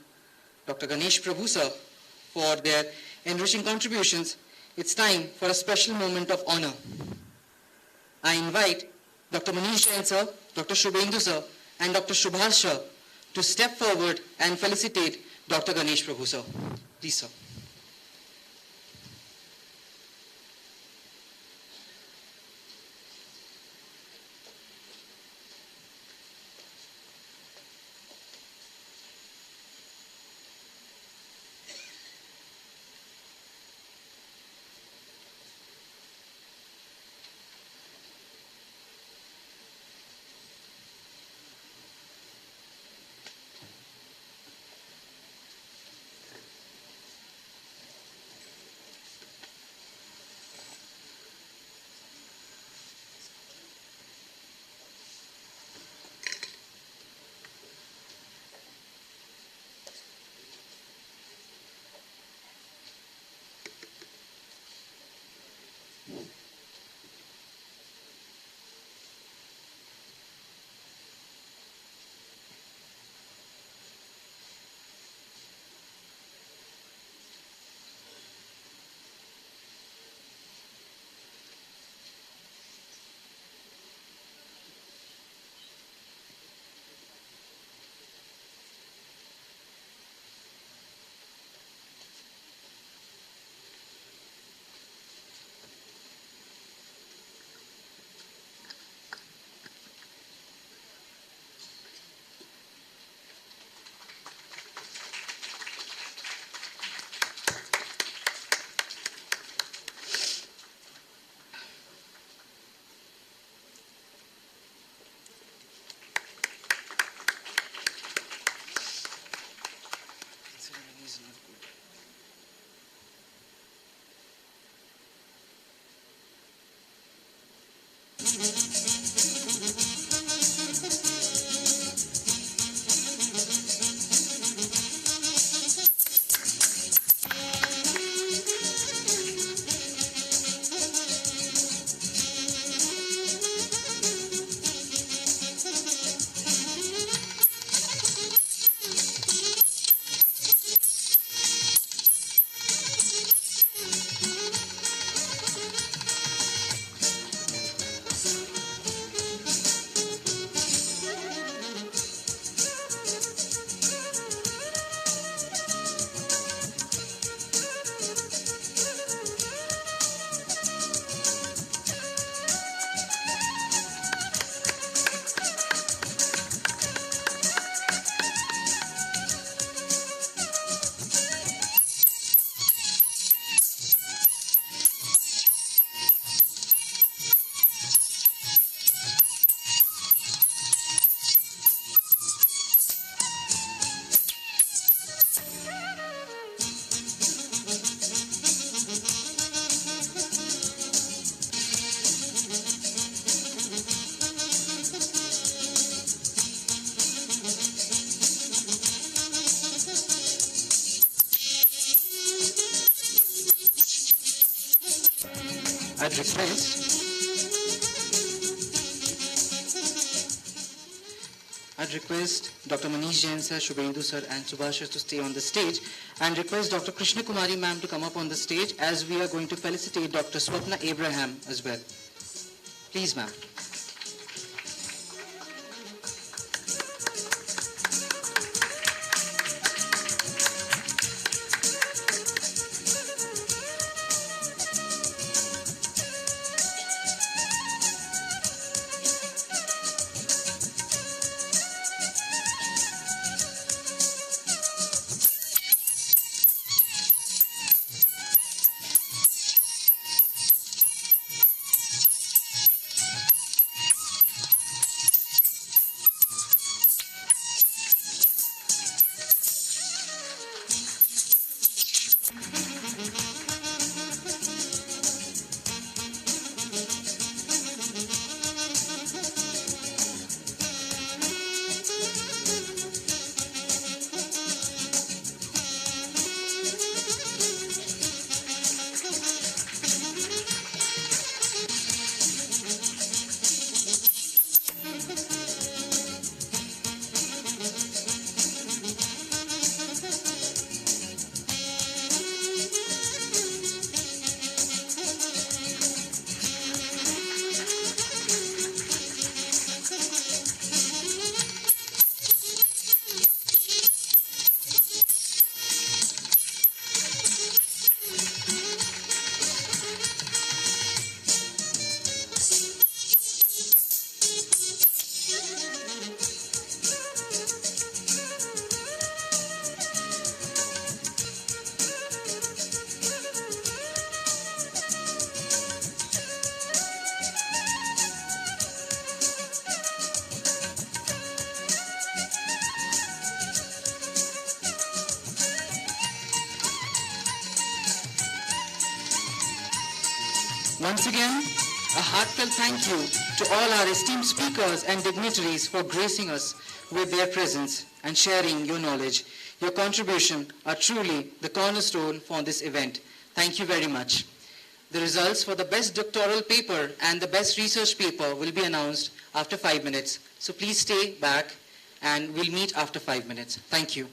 Dr. Ganesh Prabhu sir, for their enriching contributions, it's time for a special moment of honor. I invite Dr. Manish Jain sir, Dr. Shubhendu sir, and Dr. Subhash sir to step forward and felicitate Dr. Ganesh Prabhu sir. Please, sir. I'd request Dr. Manish Jain sir, Shubhendu sir and Subhash to stay on the stage, and request Dr. Krishna Kumari ma'am to come up on the stage, as we are going to felicitate Dr. Swapna Abraham as well. Please ma'am. Once again, a heartfelt thank you to all our esteemed speakers and dignitaries for gracing us with their presence and sharing your knowledge. Your contribution are truly the cornerstone for this event. Thank you very much. The results for the best doctoral paper and the best research paper will be announced after 5 minutes. So please stay back and we'll meet after 5 minutes. Thank you.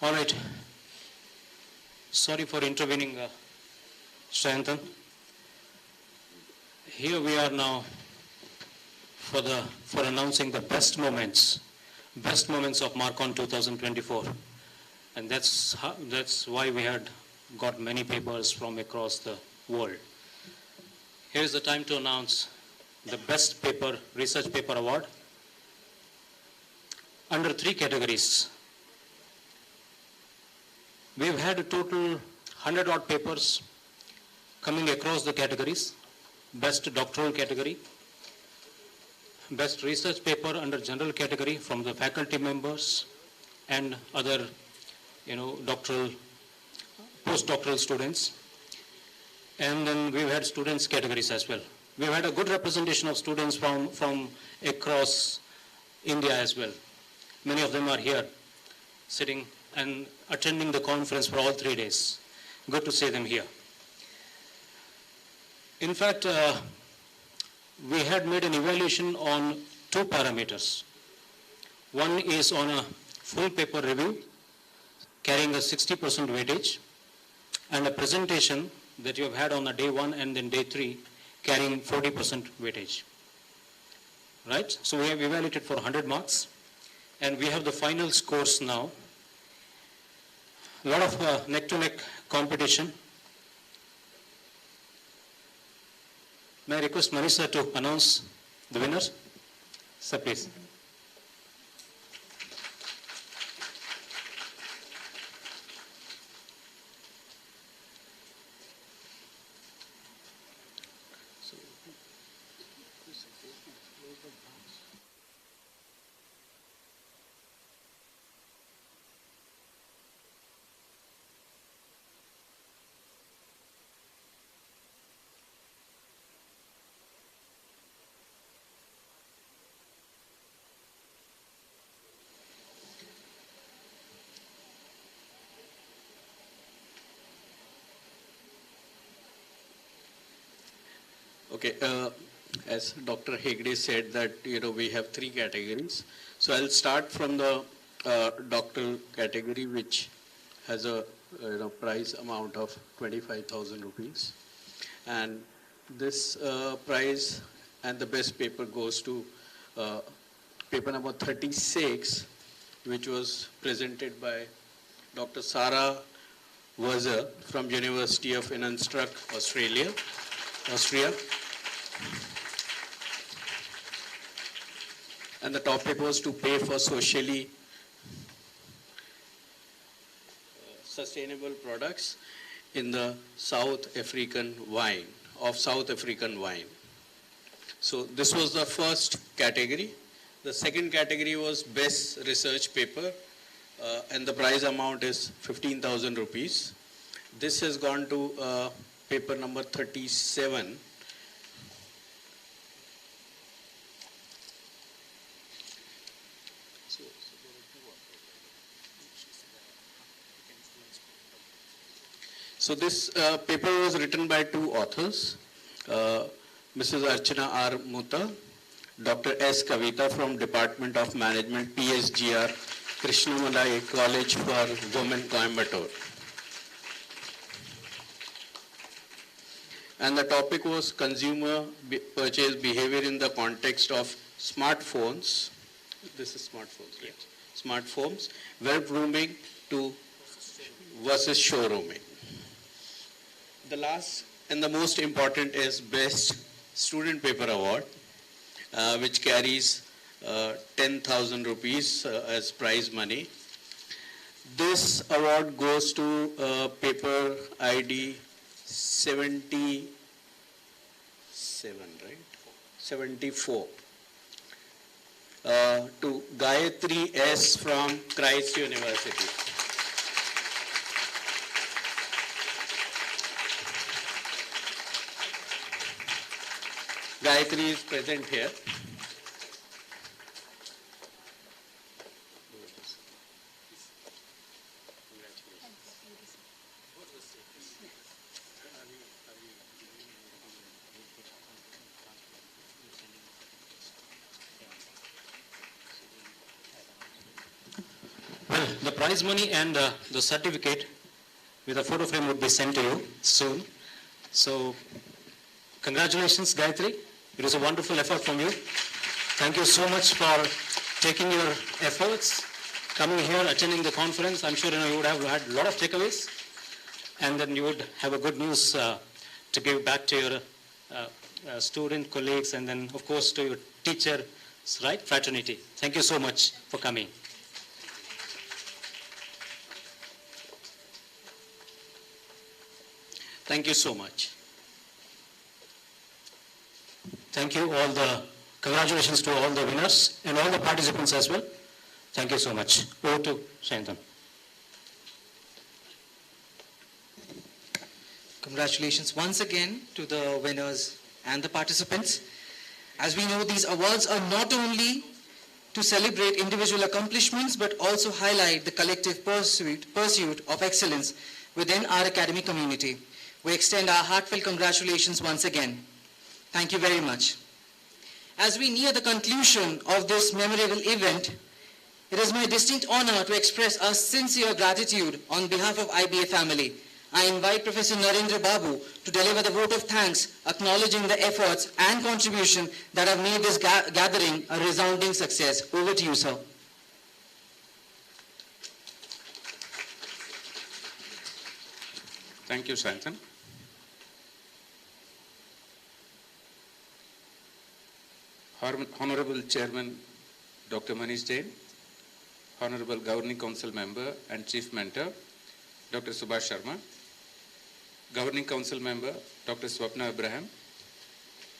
All right. Sorry for intervening, Shayantan. Here we are now for announcing the best moments of MARKCON 2024, and that's why we had got many papers from across the world. Here is the time to announce the best research paper award under 3 categories. We've had a total 100 odd papers coming across the categories. Best doctoral category, best research paper under general category from the faculty members and other, postdoctoral students. And then we've had students categories as well. We've had a good representation of students from across India as well. Many of them are here sitting and attending the conference for all 3 days. Good to see them here. In fact, we had made an evaluation on 2 parameters. One is on a full paper review carrying a 60% weightage, and a presentation that you have had on a day 1 and then day 3 carrying 40% weightage. Right? So we have evaluated for 100 marks, and we have the final scores now. A lot of neck-to-neck competition. May I request Manisha to announce the winners? Sir, please. Okay, as Dr. Hegde said that, we have 3 categories. So I'll start from the doctoral category, which has a prize amount of 25,000 rupees. And this prize and the best paper goes to paper number 36, which was presented by Dr. Sarah Wurzer from University of Innsbruck, Austria. And the topic was to pay for socially sustainable products in the South African wine. So this was the first category. The second category was best research paper, and the prize amount is 15,000 rupees. This has gone to paper number 37. So this paper was written by 2 authors, Mrs. Archana R. Mutta, Dr. S. Kavita from Department of Management, PSGR, Krishnamalai College for Women, Coimbatore. And the topic was consumer purchase behavior in the context of smartphones. This is smartphones, right? Smartphones, web roaming versus showrooming. The last and the most important is Best Student Paper Award, which carries 10,000 rupees as prize money. This award goes to paper ID 77, right? 74. To Gayatri S. from Christ University. Gayatri is present here. Well, the prize money and the certificate with a photo frame would be sent to you soon. So, congratulations, Gayatri. It was a wonderful effort from you. Thank you so much for taking your efforts, coming here, attending the conference. I'm sure you would have had a lot of takeaways, and then you would have a good news to give back to your student colleagues, and then, of course, to your teacher, right, fraternity. Thank you so much for coming. Thank you so much. Thank you, congratulations to all the winners and all the participants as well. Thank you so much. Over to Shantan. Congratulations once again to the winners and the participants. As we know, these awards are not only to celebrate individual accomplishments, but also highlight the collective pursuit of excellence within our academic community. We extend our heartfelt congratulations once again. Thank you very much. As we near the conclusion of this memorable event, it is my distinct honor to express our sincere gratitude on behalf of IBA family. I invite Professor Narendra Babu to deliver the vote of thanks, acknowledging the efforts and contribution that have made this gathering a resounding success. Over to you, sir. Thank you, Shantan. Honorable Chairman Dr. Manish Jain, Honorable Governing Council Member and Chief Mentor Dr. Subhash Sharma, Governing Council Member Dr. Swapna Abraham,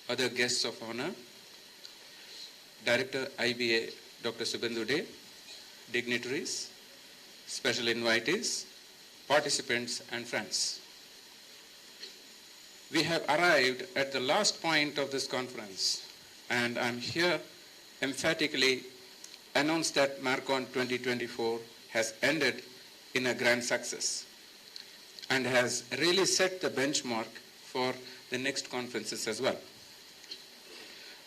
other guests of honor, Director IBA Dr. Subhendu De, dignitaries, special invitees, participants and friends. We have arrived at the last point of this conference, and I'm here emphatically announce that MARKCON 2024 has ended in a grand success and has really set the benchmark for the next conferences as well.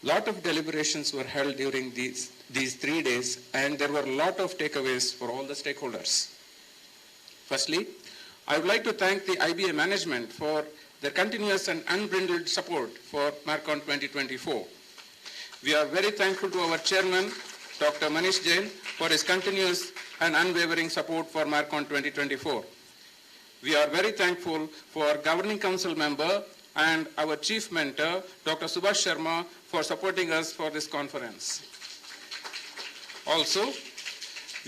Lot of deliberations were held during these 3 days, and there were a lot of takeaways for all the stakeholders. Firstly, I would like to thank the IBA management for their continuous and unbridled support for MARKCON 2024. We are very thankful to our chairman, Dr. Manish Jain, for his continuous and unwavering support for MARKCON 2024. We are very thankful for Governing Council member and our chief mentor, Dr. Subhash Sharma, for supporting us for this conference. We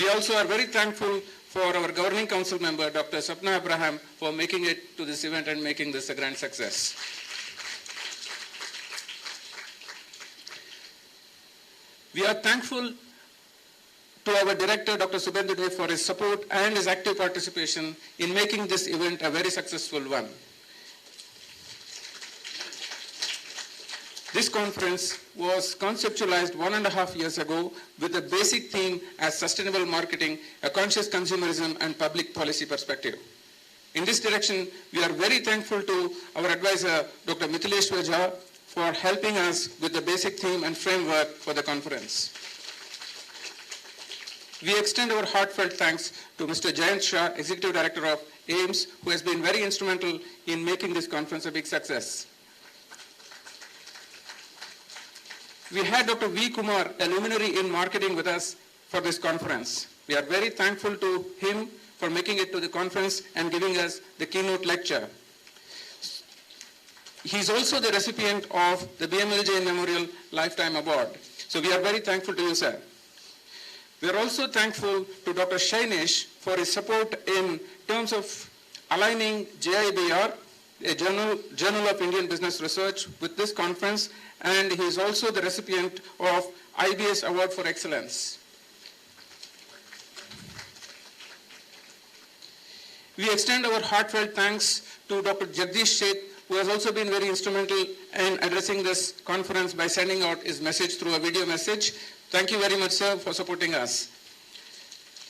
also are very thankful for our Governing Council member, Dr. Swapna Abraham, for making it to this event and making this a grand success. We are thankful to our director, Dr. Subhendu De, for his support and his active participation in making this event a very successful one. This conference was conceptualized 1.5 years ago with the basic theme as sustainable marketing, a conscious consumerism and public policy perspective. In this direction, we are very thankful to our advisor, Dr. Mithileshwar Jha, for helping us with the basic theme and framework for the conference. We extend our heartfelt thanks to Mr. Jayant Shah, Executive Director of AIMS, who has been very instrumental in making this conference a big success. We had Dr. V. Kumar, a luminary in marketing, with us for this conference. We are very thankful to him for making it to the conference and giving us the keynote lecture. He is also the recipient of the BML Jain Memorial Lifetime Award. So we are very thankful to you, sir. We are also thankful to Dr. Shainesh for his support in terms of aligning JIBR, a Journal of Indian Business Research, with this conference, and he is also the recipient of IBS Award for Excellence. We extend our heartfelt thanks to Dr. Jagdish Sheth, who has also been very instrumental in addressing this conference by sending out his message through a video message. Thank you very much, sir, for supporting us.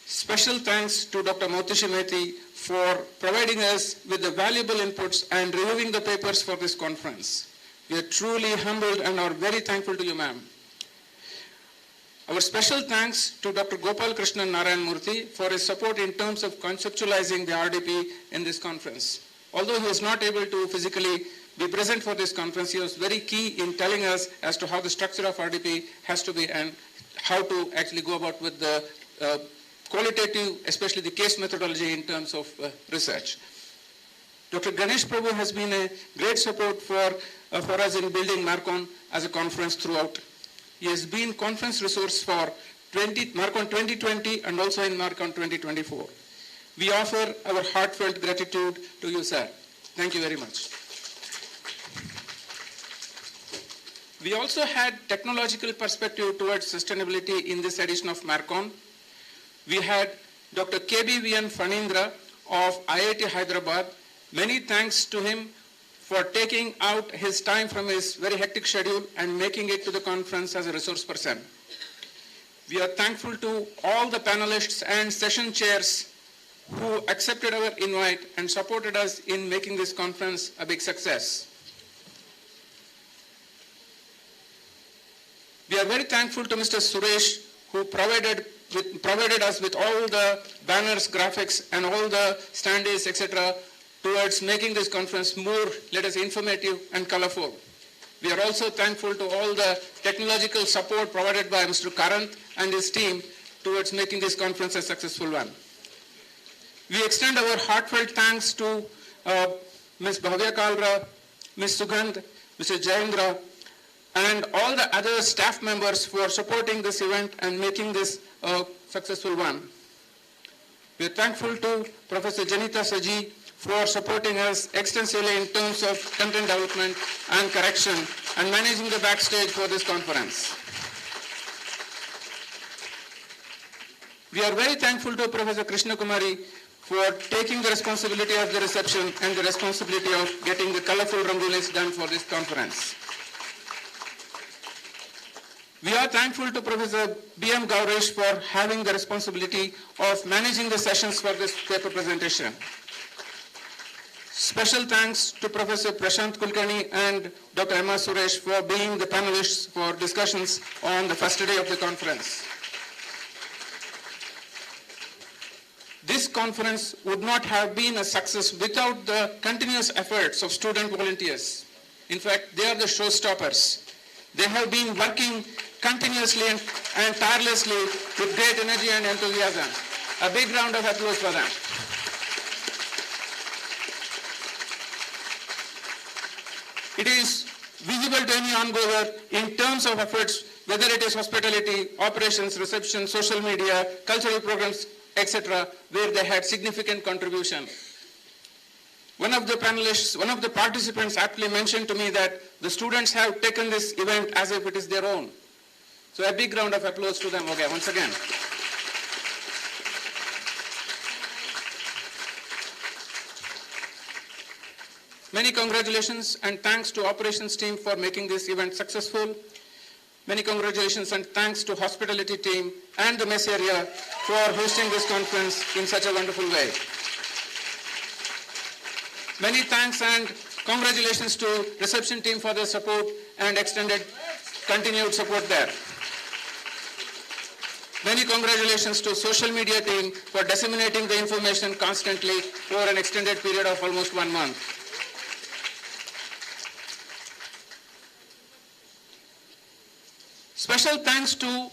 Special thanks to Dr. Mautishi Methi for providing us with the valuable inputs and reviewing the papers for this conference. We are truly humbled and are very thankful to you, ma'am. Our special thanks to Dr. Gopal Krishnan Narayan Murthy for his support in terms of conceptualizing the RDP in this conference. Although he was not able to physically be present for this conference, he was very key in telling us as to how the structure of RDP has to be and how to actually go about with the qualitative, especially the case methodology in terms of research. Dr. Ganesh Prabhu has been a great support for us in building MARKCON as a conference throughout. He has been conference resource for MARKCON 2020 and also in MARKCON 2024. We offer our heartfelt gratitude to you, sir. Thank you very much. We also had technological perspective towards sustainability in this edition of MARKCON. We had Dr. KBVN Fanindra of IIT Hyderabad. Many thanks to him for taking out his time from his very hectic schedule and making it to the conference as a resource person. We are thankful to all the panelists and session chairs who accepted our invite and supported us in making this conference a big success. We are very thankful to Mr. Suresh, who provided us with all the banners, graphics, and all the standees, etc., towards making this conference more, let us say, informative and colorful. We are also thankful to all the technological support provided by Mr. Karant and his team towards making this conference a successful one. We extend our heartfelt thanks to Ms. Bhavya Kalra, Ms. Sugandh, Mr. Jayendra, and all the other staff members for supporting this event and making this a successful one. We are thankful to Professor Janita Saji for supporting us extensively in terms of content development and correction and managing the backstage for this conference. We are very thankful to Professor Krishna Kumari for taking the responsibility of the reception and the responsibility of getting the colorful rangolis done for this conference. We are thankful to Professor B.M. Gauresh for having the responsibility of managing the sessions for this paper presentation. Special thanks to Professor Prashant Kulkarni and Dr. Emma Suresh for being the panelists for discussions on the first day of the conference. This conference would not have been a success without the continuous efforts of student volunteers. In fact, they are the showstoppers. They have been working continuously and tirelessly with great energy and enthusiasm. A big round of applause for them. It is visible to any ongoer in terms of efforts, whether it is hospitality, operations, reception, social media, cultural programs, etc., where they had significant contribution. One of the panelists, one of the participants aptly mentioned to me that the students have taken this event as if it is their own. So a big round of applause to them once again. Many congratulations and thanks to operations team for making this event successful. Many congratulations and thanks to hospitality team and the mess area for hosting this conference in such a wonderful way. Many thanks and congratulations to reception team for their support and extended continued support there. Many congratulations to social media team for disseminating the information constantly for an extended period of almost 1 month. Special thanks to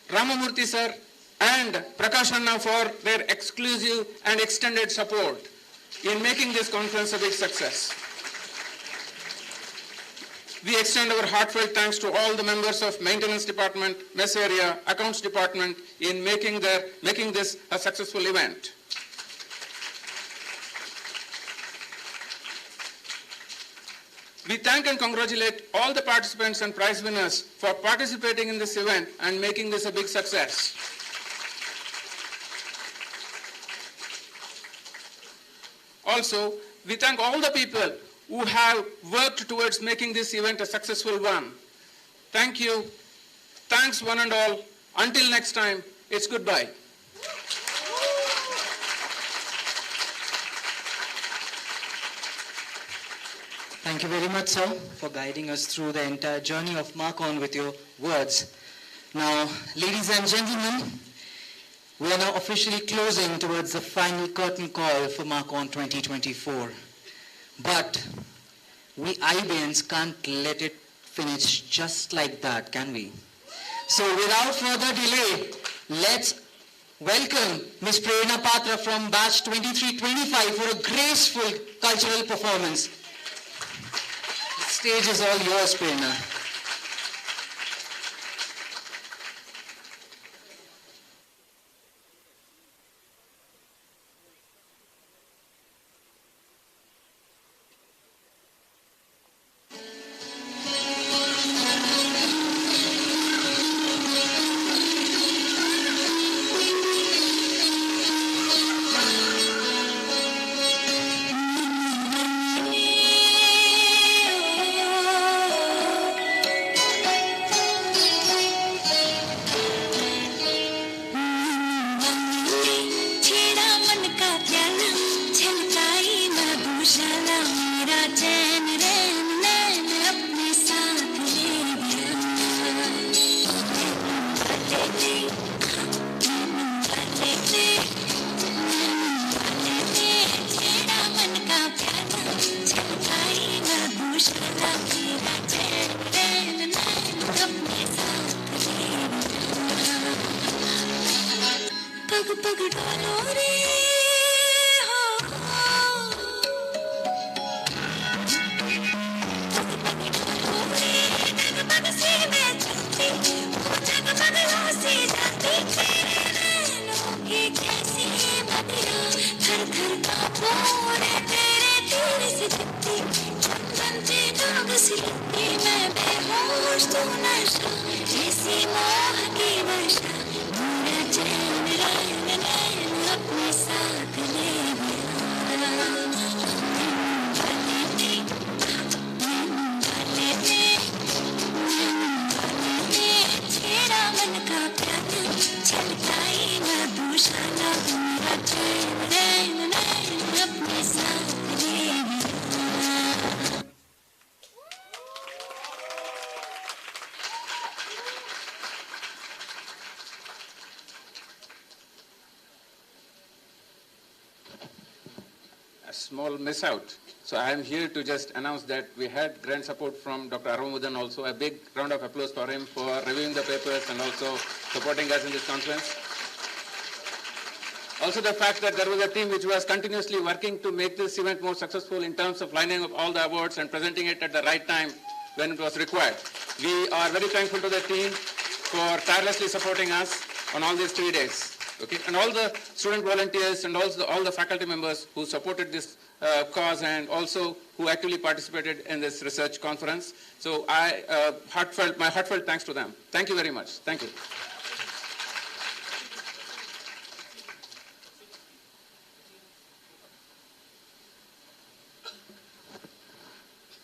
Ramamurthy sir and Prakash Anna for their exclusive and extended support in making this conference a big success. We extend our heartfelt thanks to all the members of maintenance department, mess area, accounts department in making this a successful event. We thank and congratulate all the participants and prize winners for participating in this event and making this a big success. Also, we thank all the people who have worked towards making this event a successful one. Thank you. Thanks one and all. Until next time, it's goodbye. Thank you very much, sir, for guiding us through the entire journey of MARKCON with your words. Now, ladies and gentlemen, we are now officially closing towards the final curtain call for MARKCON 2024. But we IBANs can't let it finish just like that, can we? So without further delay, let's welcome Ms. Prerna Patra from batch 2325 for a graceful cultural performance. The stage is all yours, Prerna. Small miss out. So I am here to just announce that we had grant support from Dr. Arumudan also. A big round of applause for him for reviewing the papers and also supporting us in this conference. Also the fact that there was a team which was continuously working to make this event more successful in terms of lining up all the awards and presenting it at the right time when it was required. We are very thankful to the team for tirelessly supporting us on all these 3 days. Okay, and all the student volunteers and also all the faculty members who supported this cause and also who actively participated in this research conference. So my heartfelt thanks to them. Thank you very much. Thank you.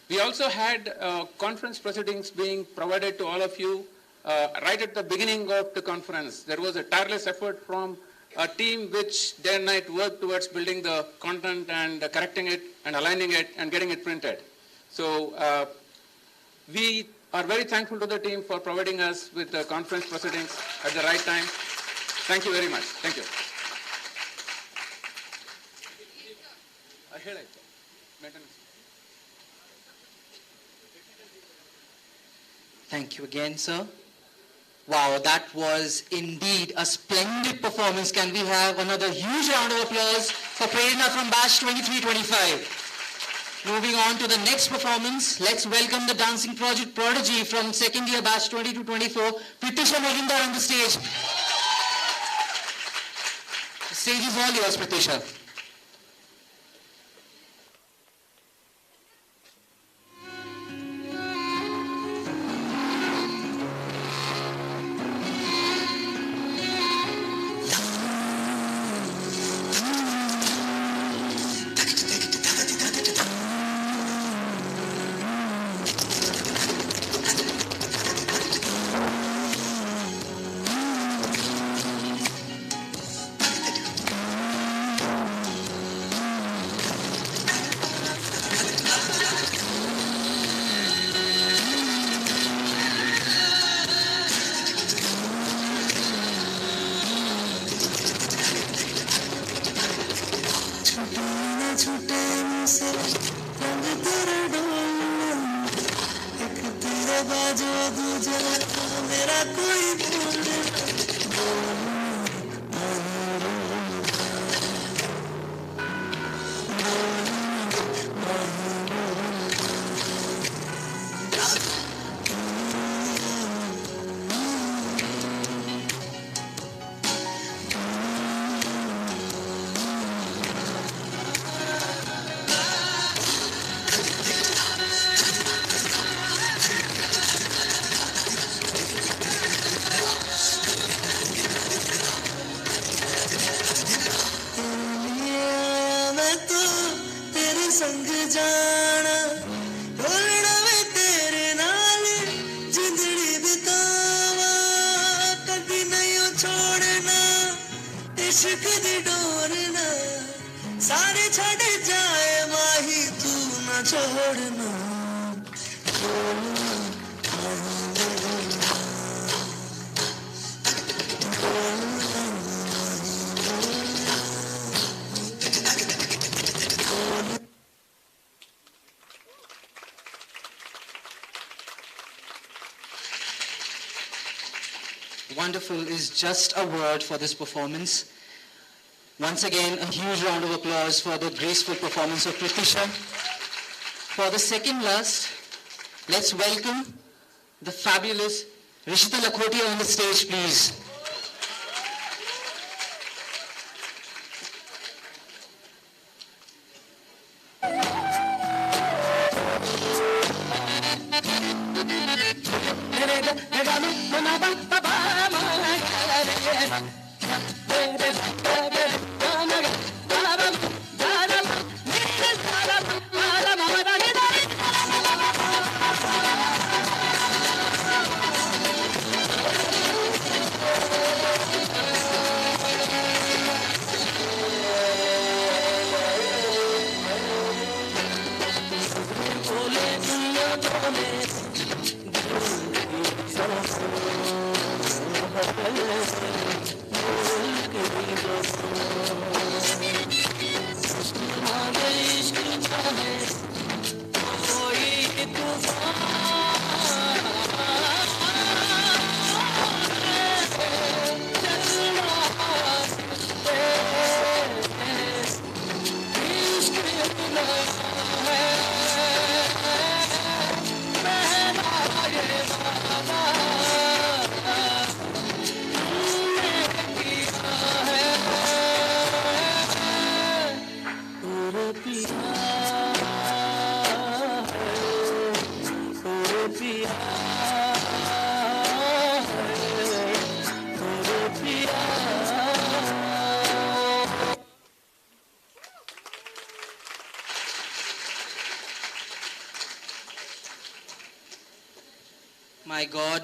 We also had conference proceedings being provided to all of you right at the beginning of the conference. There was a tireless effort from a team which day and night worked towards building the content and correcting it and aligning it and getting it printed. So we are very thankful to the team for providing us with the conference proceedings at the right time. Thank you very much. Thank you. Thank you again, sir. Wow, that was indeed a splendid performance. Can we have another huge round of applause for Prerna from batch 2325. Moving on to the next performance, let's welcome the dancing project prodigy from second year batch 2224, Pritisha Majumdar on the stage. The stage is all yours, Pritisha. छोड़ना इश्क दी डोरना सारे छड़ जाए माही तू न छोड़ना Wonderful is just a word for this performance. Once again, a huge round of applause for the graceful performance of Pritisha. For the second last, let's welcome the fabulous Rishita Lakhotia on the stage, please.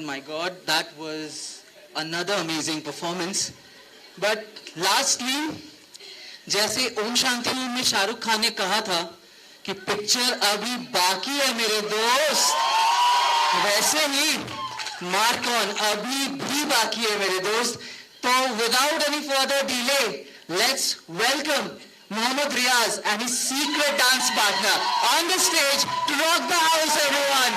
My God, that was another amazing performance. But lastly, जैसे ओम शांति ओम में शाहरुख खान ने कहा था कि picture अभी बाकी है मेरे दोस्त, वैसे ही मार्कॉन अभी भी बाकी है मेरे दोस्त. तो without any further delay, let's welcome Mohammad Riaz and his secret dance partner on the stage to rock the house, everyone.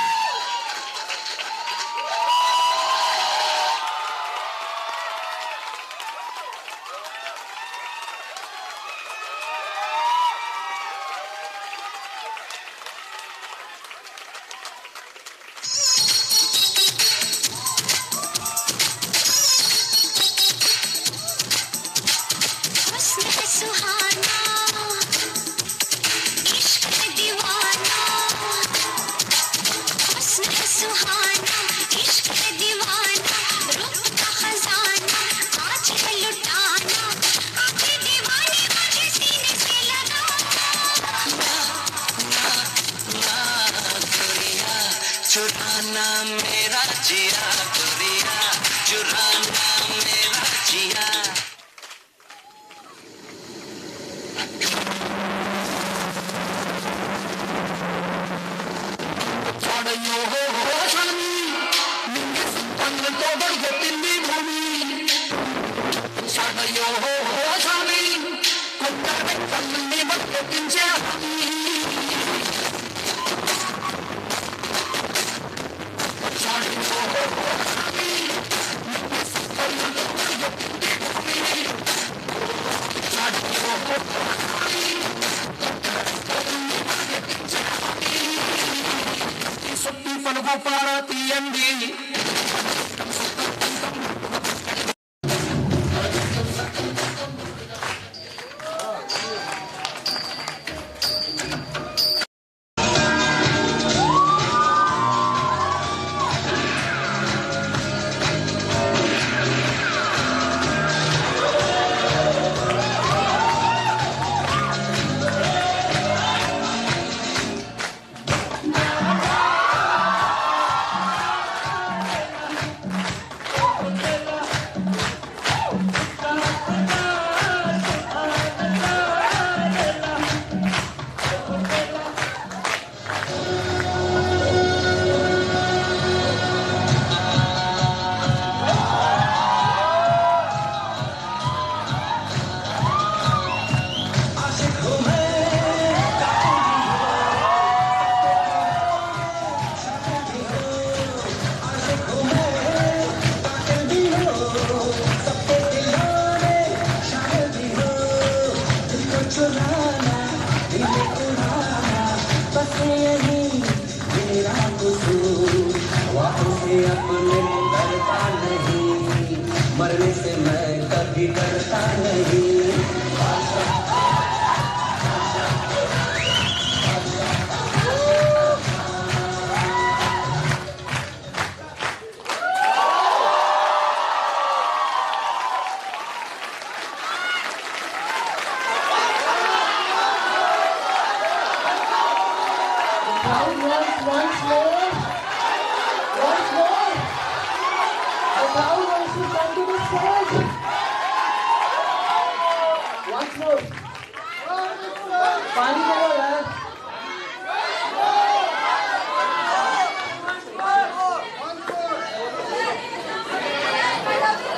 मरने से मैं कभी डरता नहीं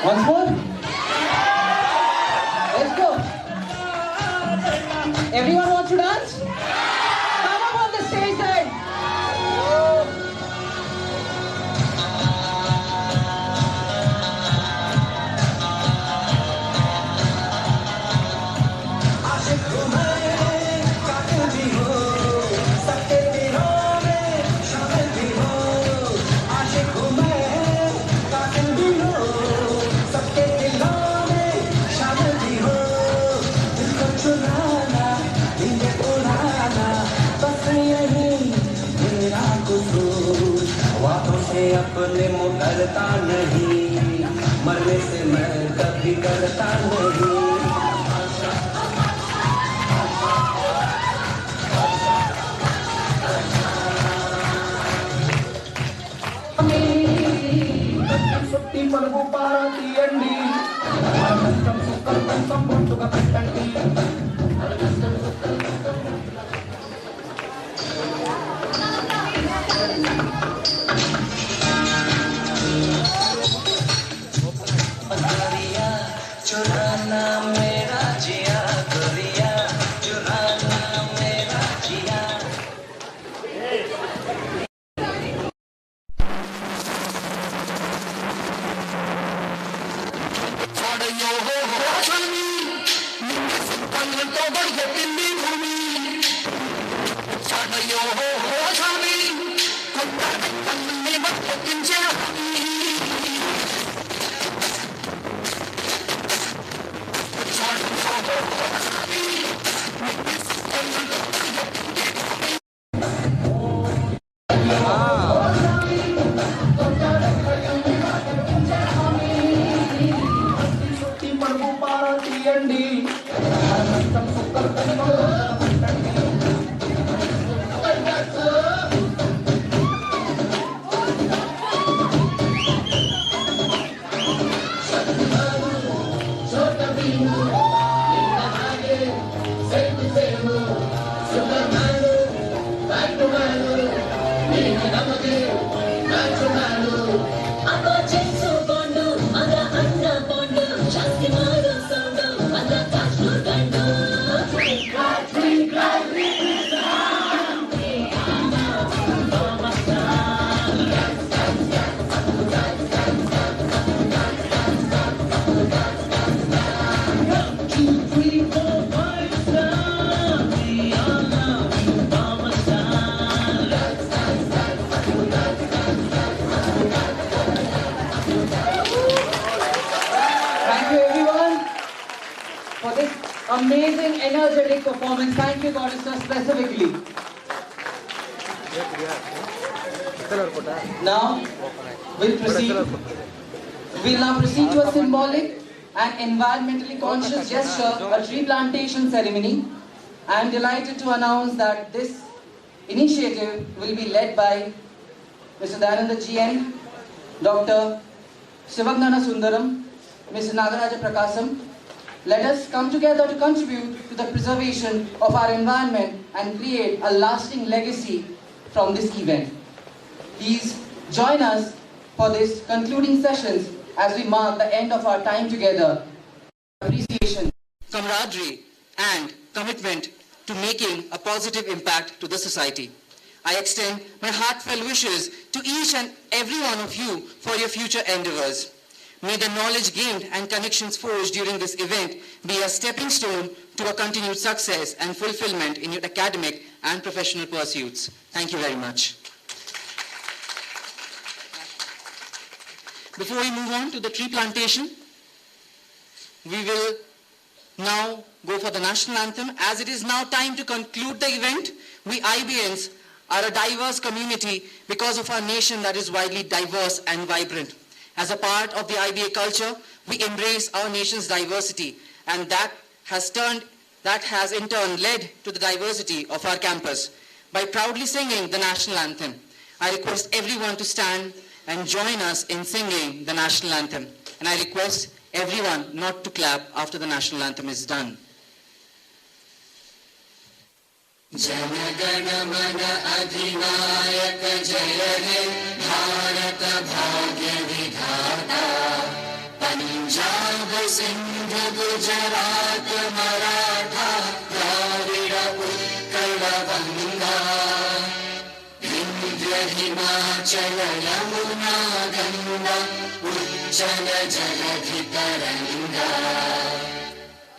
Once more. Let's go. Everyone wants to dance? Come up on the stage then. अपने मुकरता नहीं मरने से मैं कभी करता नहीं సుత్తి పలుగు పార తీయండి సుఖం పొట్టుగా పెట్టండి चुराना मेरा जिया गोरिया चुराना मेरा जिया Amazing, energetic performance. Thank you, Chorister, specifically. Now, we'll now proceed to a symbolic and environmentally conscious gesture, a tree plantation ceremony. I am delighted to announce that this initiative will be led by Mr. Dayananda GN, Dr. Sivagnana Sundaram, Mr. Nagaraja Prakasam. Let us come together to contribute to the preservation of our environment and create a lasting legacy from this event. Please join us for this concluding sessions as we mark the end of our time together. Appreciation, camaraderie, and commitment to making a positive impact to the society. I extend my heartfelt wishes to each and every one of you for your future endeavors. May the knowledge gained and connections forged during this event be a stepping stone to a continued success and fulfillment in your academic and professional pursuits. Thank you very much. Before we move on to the tree plantation, we will now go for the national anthem. As it is now time to conclude the event, we IBANs are a diverse community because of our nation that is widely diverse and vibrant. As a part of the IBA culture, we embrace our nation's diversity, and that has in turn led to the diversity of our campus. By proudly singing the national anthem, I request everyone to stand and join us in singing the national anthem. And I request everyone not to clap after the national anthem is done. Jana Gana Mana Adhinayak Jaya He Bharat Bhagya Vidhata Punjab Sindh Gujarat Maratha Dravida Utkala Vanga Vindhya Himachala Yamuna Ganga Uchala Jaladhi Taranga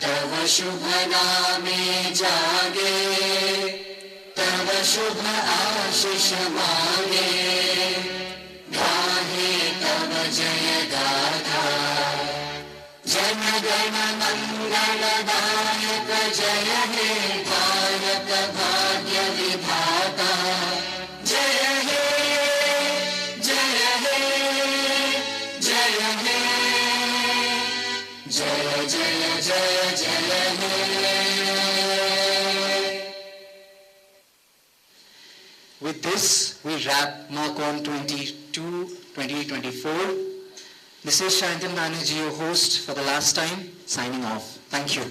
तव शुभ नामे जागे तव शुभ आशीष मांगे गाहे तव जय गाथा जन गण मंगल दायक जय हे भारत भाग्य विधाता जय हे जय हे जय हे जय जय जय With this, we wrap MARKCON 2024. This is Shantan Banerjee, your host for the last time, signing off. Thank you.